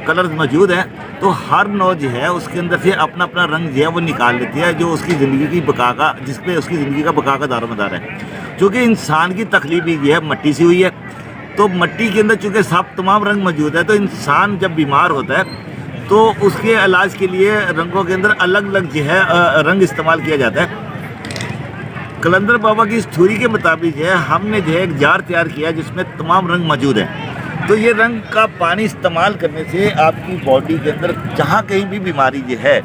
कलर्स मौजूद हैं तो हर नौ जो है उसके अंदर से अपना अपना रंग जो है वो निकाल लेती है जो उसकी ज़िंदगी की बका का, जिस पे उसकी ज़िंदगी का बका का दारोमदार है। चूँकि इंसान की तख्लीक भी जो है मट्टी से हुई है, तो मट्टी के अंदर चूँकि सब तमाम रंग मौजूद है, तो इंसान जब बीमार होता है तो उसके इलाज के लिए रंगों के अंदर अलग अलग जो है रंग इस्तेमाल किया जाता है। कलंदर बाबा की इस थ्योरी के मुताबिक जो है हमने जो है एक जार तैयार किया जिसमें तमाम रंग मौजूद हैं। तो ये रंग का पानी इस्तेमाल करने से आपकी बॉडी के अंदर जहाँ कहीं भी बीमारी जो है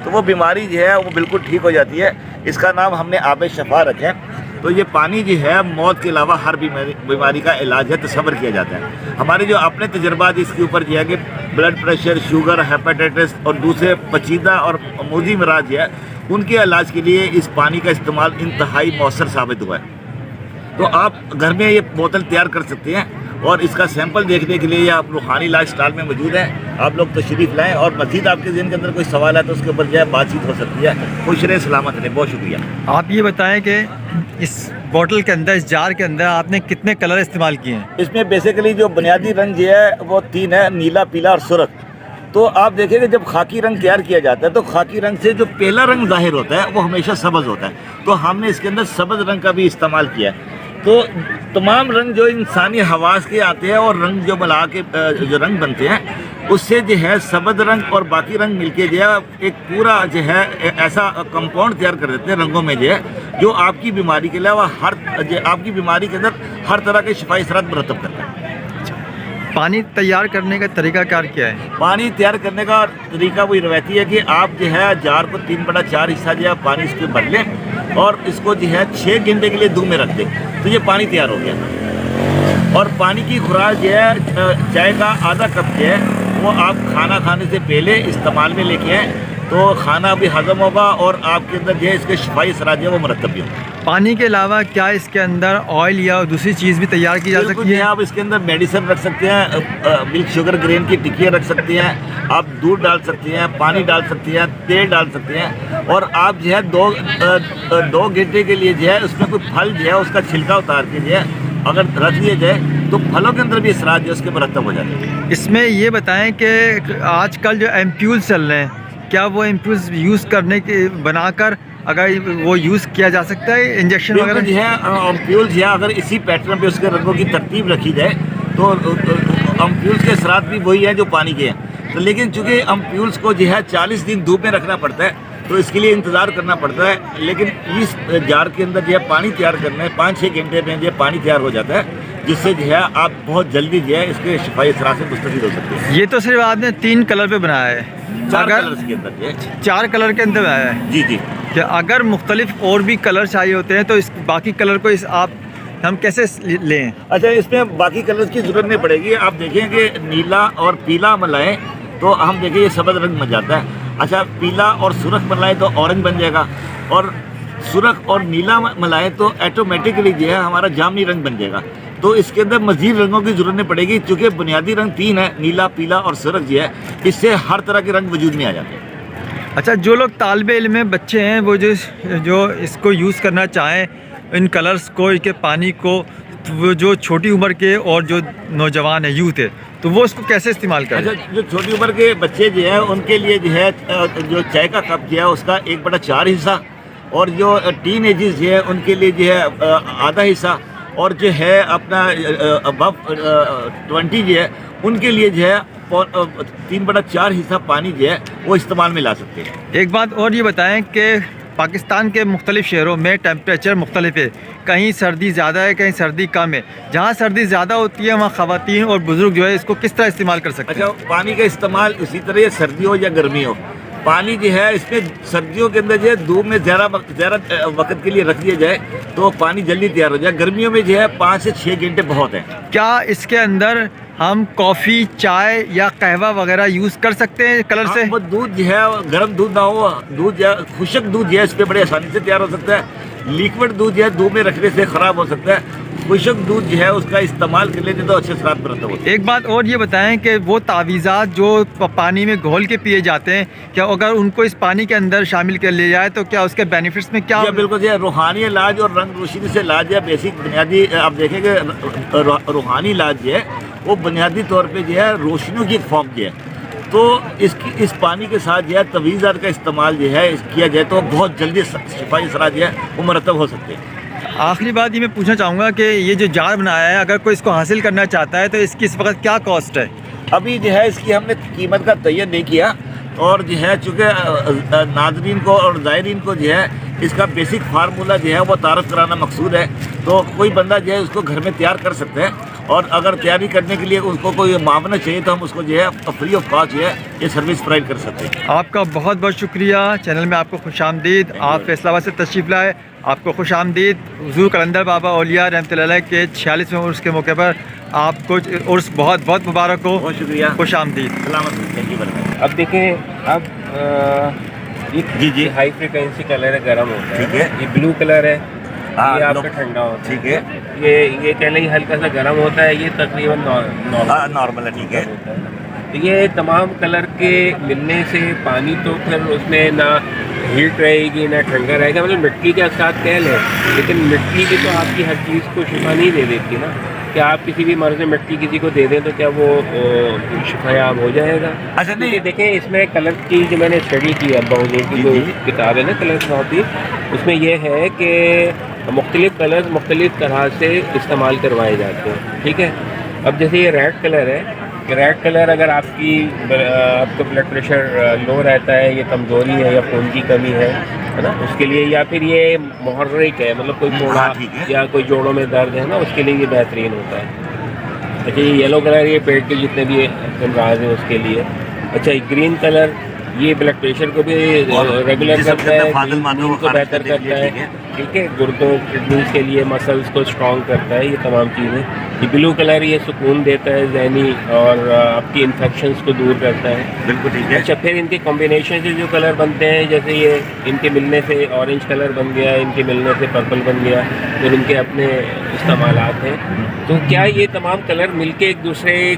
तो वो बीमारी जो है वो बिल्कुल ठीक हो जाती है। इसका नाम हमने आब शफा रखा है। तो ये पानी जो है मौत के अलावा हर बीमारी का इलाज है, तसव्वुर किया जाता है। हमारे जो अपने तजर्बात इसके ऊपर जो है कि ब्लड प्रेशर, शुगर, हेपेटाइटिस और दूसरे पचीदा और अमूदी मराज है उनके इलाज के लिए इस पानी का इस्तेमाल इंतहाई मौसर साबित हुआ है। तो आप घर में ये बोतल तैयार कर सकते हैं और इसका सैंपल देखने के लिए ये आप रूहानी इलाज स्टॉल में मौजूद है। आप लोग तशरीफ़ लाएँ और मज़ीद आपके ज़हन के अंदर कोई सवाल है तो उसके ऊपर जो है बातचीत हो सकती है। खुश रहे, सलामत रहे। बहुत शुक्रिया। आप ये बताएं कि इस बोतल के अंदर, इस जार के अंदर आपने कितने कलर इस्तेमाल किए हैं? इसमें बेसिकली जो बुनियादी रंग जो है वो 3 है, नीला, पीला और सुर्ख। तो आप देखेंगे जब खाकी रंग तैयार किया जाता है तो खाकी रंग से जो पहला रंग जाहिर होता है वो हमेशा सब्ज़ होता है। तो हमने इसके अंदर सब्ज़ रंग का भी इस्तेमाल किया है। तो तमाम रंग जो इंसानी हवास के आते हैं और रंग जो मिला के जो रंग बनते हैं उससे जो है सब्ज़ रंग और बाकी रंग मिलके जो है एक पूरा जो है ऐसा कंपाउंड तैयार कर देते हैं रंगों में जो है जो आपकी बीमारी के अलावा आपकी बीमारी के अंदर हर तरह के शिफाई असरात मुरतब करता है। पानी तैयार करने का तरीका कार क्या है? पानी तैयार करने का तरीका वही रवायती है कि आप जो है जार को 3/4 हिस्सा जो है पानी इसके भर लें और इसको जो है 6 घंटे के लिए धूप में रख दें तो ये पानी तैयार हो गया। और पानी की खुराक जो है चाय का आधा कप जो है वो आप खाना खाने से पहले इस्तेमाल में लेके आएँ, तो खाना भी हजम होगा और आपके अंदर जो है इसके शफाई असरात जो है वो मुरतब भी होंगे। पानी के अलावा क्या इसके अंदर ऑयल या दूसरी चीज़ भी तैयार की जा सकती है? आप इसके अंदर मेडिसिन रख सकते हैं, मिल्क शुगर ग्रेन की टिक्कियाँ रख सकते हैं, आप दूध डाल सकते हैं, पानी डाल सकते हैं, तेल डाल सकते हैं, और आप जो है दो घंटे के लिए जो है उसमें कोई फल जो है उसका छिलका उतार के जो है अगर रख दिया जाए तो फलों के अंदर भी असरात जो है उसके मुरतब हो जाते हैं। इसमें ये बताएं कि आजकल जो एम्प्यूल्स चल रहे हैं, क्या वो एम्प्यूल्स यूज़ करने के बनाकर अगर वो यूज़ किया जा सकता है इंजेक्शन वगैरह? जो है एम्प्यूल्स जो है अगर इसी पैटर्न पे उसके रंगों की तरतीब रखी जाए तो एम्प्यूल्स के असरात भी वही हैं जो पानी के हैं। तो लेकिन चूँकि एम्प्यूल्स को जो है 40 दिन धूप में रखना पड़ता है, तो इसके लिए इंतज़ार करना पड़ता है। लेकिन इस जार के अंदर जो है पानी तैयार करना है, 5-6 घंटे में जो है पानी तैयार हो जाता है, जिससे जो है आप बहुत जल्दी जो है इसके शफाई असरात से मुस्तफीद हो सकते हैं। ये तो सिर्फ आपने 3 कलर पे बनाया है, 4 कलर्स के अंदर जो है 4 कलर के अंदर बनाया है। जी जी। कि अगर मुख्तलिफ और भी कलर चाहिए होते हैं तो इस बाकी कलर को हम कैसे लें? अच्छा, इसमें बाकी कलर्स की ज़रूरत नहीं पड़ेगी। आप देखें कि नीला और पीला मिलाएं तो हम देखें ये सब्ज़ रंग बन जाता है। अच्छा, पीला और सुरख मिलाएं तो ऑरेंज बन जाएगा, और सुरख और नीला मिलाएं तो ऑटोमेटिकली जो है हमारा जामनी रंग बन जाएगा। तो इसके अंदर मज़ीद रंगों की ज़रूरत नहीं पड़ेगी, क्योंकि बुनियादी रंग 3 है, नीला, पीला और सुरख जो है, इससे हर तरह के रंग वजूद में आ जाते हैं। अच्छा, जो लोग तालिबे इल्म में बच्चे हैं वो जो इसको यूज़ करना चाहें, इन कलर्स को, इनके पानी को, वो जो छोटी उम्र के और जो नौजवान है, यूथ है, तो वो इसको कैसे इस्तेमाल करें? अच्छा, जो छोटी उम्र के बच्चे जो है उनके लिए जो है जो चाय का कप जो है उसका 1/4 हिस्सा, और जो टीन एजेस जो है उनके लिए जो है आधा हिस्सा, और जो है अपना अबव 20 जो है उनके लिए जो है 3/4 हिस्सा पानी जो है वो इस्तेमाल में ला सकते हैं। एक बात और ये बताएं कि पाकिस्तान के मुख्तलिफ शहरों में टेम्परेचर मुख्तलिफ है, कहीं सर्दी ज़्यादा है, कहीं सर्दी कम है। जहाँ सर्दी ज़्यादा होती है वहाँ ख़वातीन और बुज़ुर्ग जो है इसको किस तरह इस्तेमाल कर सकते हैं? अच्छा, पानी का इस्तेमाल इसी तरह सर्दी हो या गर्मी हो, पानी जो है इसमें सर्दियों के अंदर जो है धूप में ज़्यादा वक्त के लिए रख दिया जाए तो पानी जल्दी तैयार हो जाए। गर्मियों में जो है 5 से 6 घंटे बहुत हैं। क्या इसके अंदर हम कॉफ़ी, चाय या कहवा वगैरह यूज़ कर सकते हैं कलर से? वो दूध जो है गर्म दूध ना हो, दूध जो खुशक दूध जो है इस पर बड़े आसानी से तैयार हो सकता है। लिक्विड दूध जो है धूप में रखने से ख़राब हो सकता है। खुशक दूध जो है उसका इस्तेमाल कर लेते तो अच्छे असरात बरतब होते हैं। एक बात और ये बताएं कि वो तावीज़ात जो पानी में घोल के पिए जाते हैं, क्या अगर उनको इस पानी के अंदर शामिल कर लिया जाए तो क्या उसके बेनिफिट्स में क्या? बिल्कुल जो है रूहानी इलाज और रंग रोशनी से इलाज है, बेसिक बुनियादी आप देखेंगे रूहानी इलाज जो है वो बुनियादी तौर पे जो है रोशनियों की एक फॉर्म जो है, तो इस पानी के साथ जो है तवीज़ात का इस्तेमाल जो है किया जाए तो बहुत जल्दी शफाई असरात जो है वो मरतब हो सकते हैं। आखिरी बात ये मैं पूछना चाहूँगा कि ये जो जार बनाया है, अगर कोई इसको हासिल करना चाहता है तो इसकी इस वक्त क्या कॉस्ट है? अभी जो है इसकी हमने कीमत का तयन नहीं किया, और जो है चूँकि नाज़रीन को और ज़ायरीन को जो है इसका बेसिक फार्मूला जो है वो तारफ़ कराना मकसूद है, तो कोई बंदा जो है उसको घर में तैयार कर सकते हैं, और अगर तैयारी करने के लिए उसको कोई मावना चाहिए तो हम उसको जो है फ्री ऑफ कॉस्ट जो है ये सर्विस प्रोवाइड कर सकते हैं। आपका बहुत बहुत शुक्रिया, चैनल में आपको खुशामदीद। आप फैसलाबाद से तशरीफ़ लाए, आपको खुशामदीद। हुज़ूर कलंदर बाबा औलिया रहमतुल्लाह अलैह के 46वें उर्स के मौके पर आपको उर्स बहुत बहुत मुबारक हो। बहुत शुक्रिया, खुशामदीद। सलामत। अब देखें, अब ये हाई फ्रिक्वेंसी कलर है, गर्म होता है, ठीक है। ये ब्लू कलर है, ये आपका ठंडा होता है, ठीक है। ये कह लें हल्का सा गर्म होता है, ये तकरीबन नॉर्मल है, ठीक है। तो ये तमाम कलर के मिलने से पानी तो फिर उसमें ना हीट रहेगी ना ठंडा रहेगा, मतलब मिट्टी के साथ कह लें, लेकिन मिट्टी की तो आपकी हर चीज़ को शिफा नहीं दे देती ना, कि आप किसी भी मर्ज़ में मिट्टी किसी को दे दें तो क्या वो शिफायाब हो जाएगा? अच्छा नहीं, देखें इसमें कलर की जो मैंने स्टडी की है, बहुनी की जो किताब है ना कलर थेरेपी, उसमें यह है कि मुख्तलिफ़ कलर्स मुख्तलिफ़ तरह से इस्तेमाल करवाए जाते हैं, ठीक है। अब जैसे ये रेड कलर है, रेड कलर अगर आपका ब्लड प्रेशर लो रहता है, ये कमज़ोरी है या खून की कमी है ना, उसके लिए, या फिर ये मुहर्रिक है, मतलब कोई फोड़ा या कोई जोड़ों में दर्द है ना, उसके लिए ये बेहतरीन होता है। अच्छा, ये येलो कलर ये पेट के जितने भी अमराज हैं उसके लिए। अच्छा, ग्रीन कलर یہ بلڈ پریشر کو بھی ریگولر کرتا ہے، نیند کو بہتر کرتا ہے، ٹھیک ہے، گردوں کڈنیز کے لیے مسلس کو اسٹرانگ کرتا ہے، یہ تمام چیزیں. یہ بلو کلر یہ سکون دیتا ہے ذہنی اور آپ کی انفیکشنز کو دور کرتا ہے. بالکل ٹھیک ہے. اچھا پھر ان کے کمبینیشن سے جو کلر بنتے ہیں، جیسے یہ ان کے ملنے سے آرنج کلر بن گیا، ان کے ملنے سے پرپل بن گیا، پھر ان کے اپنے استعمالات ہیں. تو کیا یہ تمام کلر مل کے ایک دوسرے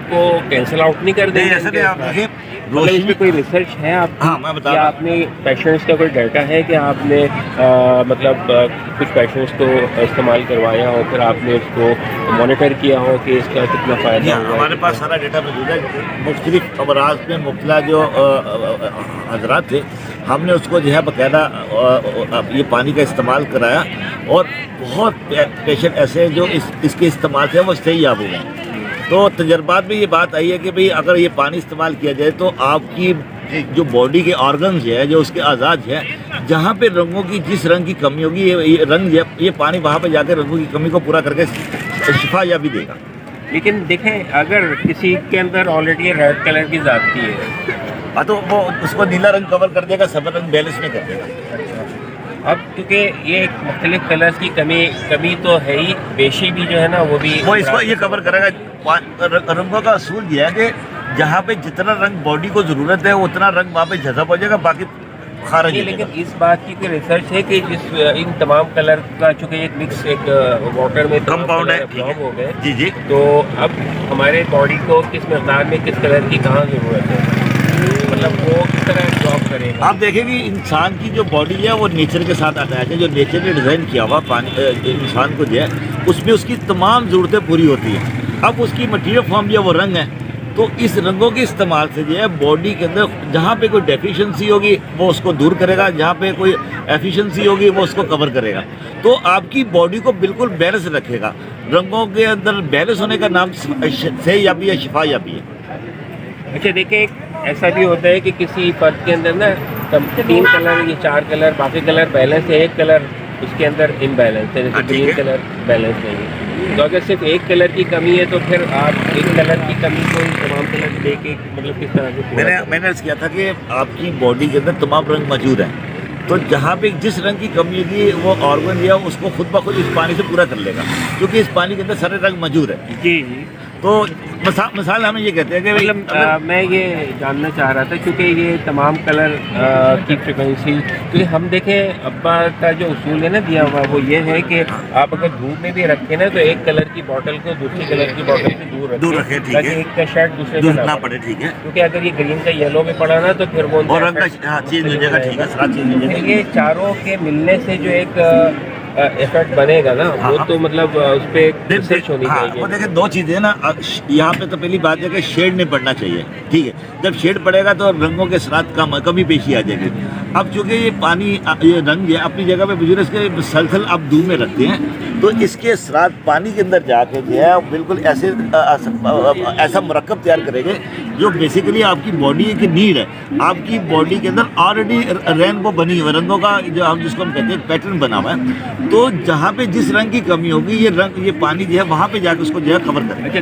کو کینسل آؤٹ نہیں کر دیں گے؟ مطلب اس میں کوئی ریسرچ ہے آپ کیا آپ نے پیشنٹس کا کوئی ڈیٹا ہے کہ آپ نے مطلب کچھ پیشنٹس کو استعمال کروایا ہو، پھر آپ نے اس کو مانیٹر کیا ہو کہ اس کا کتنا فائدہ ہوا؟ ہمارے پاس سارا ڈیٹا موجود ہے. مختلف امراض میں مبتلا جو حضرات تھے، ہم نے اس کو جو ہے باقاعدہ یہ پانی کا استعمال کرایا، اور بہت پیشنٹ ایسے ہیں جو اس کے استعمال سے وہ صحیح یاب ہو گئے. تو تجربات میں یہ بات آئی ہے کہ بھئی اگر یہ پانی استعمال کیا جائے تو آپ کی جو باڈی کے آرگنز ہے، جو اس کے اعضاء ہے، جہاں پہ رنگوں کی جس رنگ کی کمی ہوگی، یہ رنگ یہ پانی وہاں پہ جا کے رنگوں کی کمی کو پورا کر کے شفا یابی دے گا. لیکن دیکھیں اگر کسی کے اندر آلریڈی ریڈ کلر کی ذاتی ہے تو وہ اس کو نیلا رنگ کور کر دے گا، سفید رنگ بیلنس میں کر دے گا. اب کیونکہ یہ ایک مختلف کلرز کی کمی تو ہے ہی، بیشی بھی جو ہے نا وہ اس کو یہ کور کرے گا. رنگوں کا اصول یہ ہے کہ جہاں پہ جتنا رنگ باڈی کو ضرورت ہے اتنا رنگ وہاں پہ جذب ہو جائے گا، باقی خارج. لیکن اس بات کی کوئی ریسرچ ہے کہ ان تمام کلر کا چونکہ ایک مکس ایک واٹر میں کمپاؤنڈ ہے ہو گئے، جی تو اب ہمارے باڈی کو کس مقدار میں کس کلر کی کہاں ضرورت ہے، مطلب وہ کس طرح جاب کرے گا؟ آپ دیکھیں کہ انسان کی جو باڈی ہے وہ نیچر کے ساتھ اٹیچ ہے. جو نیچر نے ڈیزائن کیا ہوا انسان کو جو ہے اس میں اس کی تمام ضرورتیں پوری ہوتی ہیں. اب اس کی مٹیریل فارم جو وہ رنگ ہے، تو اس رنگوں کے استعمال سے جو ہے باڈی کے اندر جہاں پہ کوئی ڈیفیشنسی ہوگی وہ اس کو دور کرے گا، جہاں پہ کوئی ایفیشنسی ہوگی وہ اس کو کور کرے گا. تو آپ کی باڈی کو بالکل بیلنس رکھے گا. رنگوں کے اندر بیلنس ہونے کا نام صحت یابی ہے، شفا یابی ہے. اچھا دیکھیں ایک ایسا بھی ہوتا ہے کہ کسی فرد کے اندر نا 3 کلر یا 4 کلر، باقی کلر بیلنس ہے، ایک کلر اس کے اندر امبیلنس ہے، جیسے گرین کلر بیلنس نہیں ہے. تو اگر صرف ایک کلر کی کمی ہے تو پھر آپ ایک کلر کی کمی کو تمام کلر دے کے مطلب کس طرح سے؟ میں نے عرض کیا تھا کہ آپ کی باڈی کے اندر تمام رنگ موجود ہیں، تو جہاں پہ جس رنگ کی کمی ہوگی وہ آرگن یا اس کو خود بخود اس پانی سے پورا کر لے گا، کیونکہ اس پانی کے اندر سارے رنگ موجود ہیں. جی. تو مثال ہمیں یہ کہتے ہیں کہ مطلب میں یہ جاننا چاہ رہا تھا کیونکہ یہ تمام کلر کی فریکوینسی، کیونکہ ہم دیکھیں ابا کا جو اصول ہے نا دیا ہوا وہ یہ ہے کہ آپ اگر دھوپ میں بھی رکھیں نا تو ایک کلر کی بوٹل کو دوسری کلر کی بوٹل سے دور رکھیں تاکہ ایک کا شرٹ دوسرے کا نہ پڑے. ٹھیک ہے. کیونکہ اگر یہ گرین کا یلو میں پڑا نا تو پھر وہ چینج ہو جائے گا. ٹھیک ہے، سارا چینج ہو جائے گا. یہ چاروں کے ملنے سے جو ایک افیکٹ بنے گا نا وہ تو مطلب اس پہ ریسرچ ہونی چاہیے. وہ دیکھیں دو چیزیں نا یہاں پہ. تو پہلی بات ہے کہ شیڈ نہیں پڑنا چاہیے. ٹھیک ہے، جب شیڈ پڑے گا تو رنگوں کے اثرات کمی پیشی آ جائے گی. اب چونکہ یہ پانی یہ رنگ ہے اپنی جگہ پہ بزرگ اس کے مسلسل آپ دو میں رکھتے ہیں، تو اس کے اثرات پانی کے اندر جا کے جو ہے بالکل ایسا مرکب تیار کرے گے جو بیسیکلی آپ کی باڈی کی نیڈ ہے. آپ کی باڈی کے اندر آلریڈی رینبو بنی ہوئی رنگوں کا جو ہم جس کو ہم کہتے ہیں پیٹرن بنا ہوا ہے. تو جہاں پہ جس رنگ کی کمی ہوگی یہ پانی جو ہے وہاں پہ جا کے اس کو جو ہے کور کرے گا.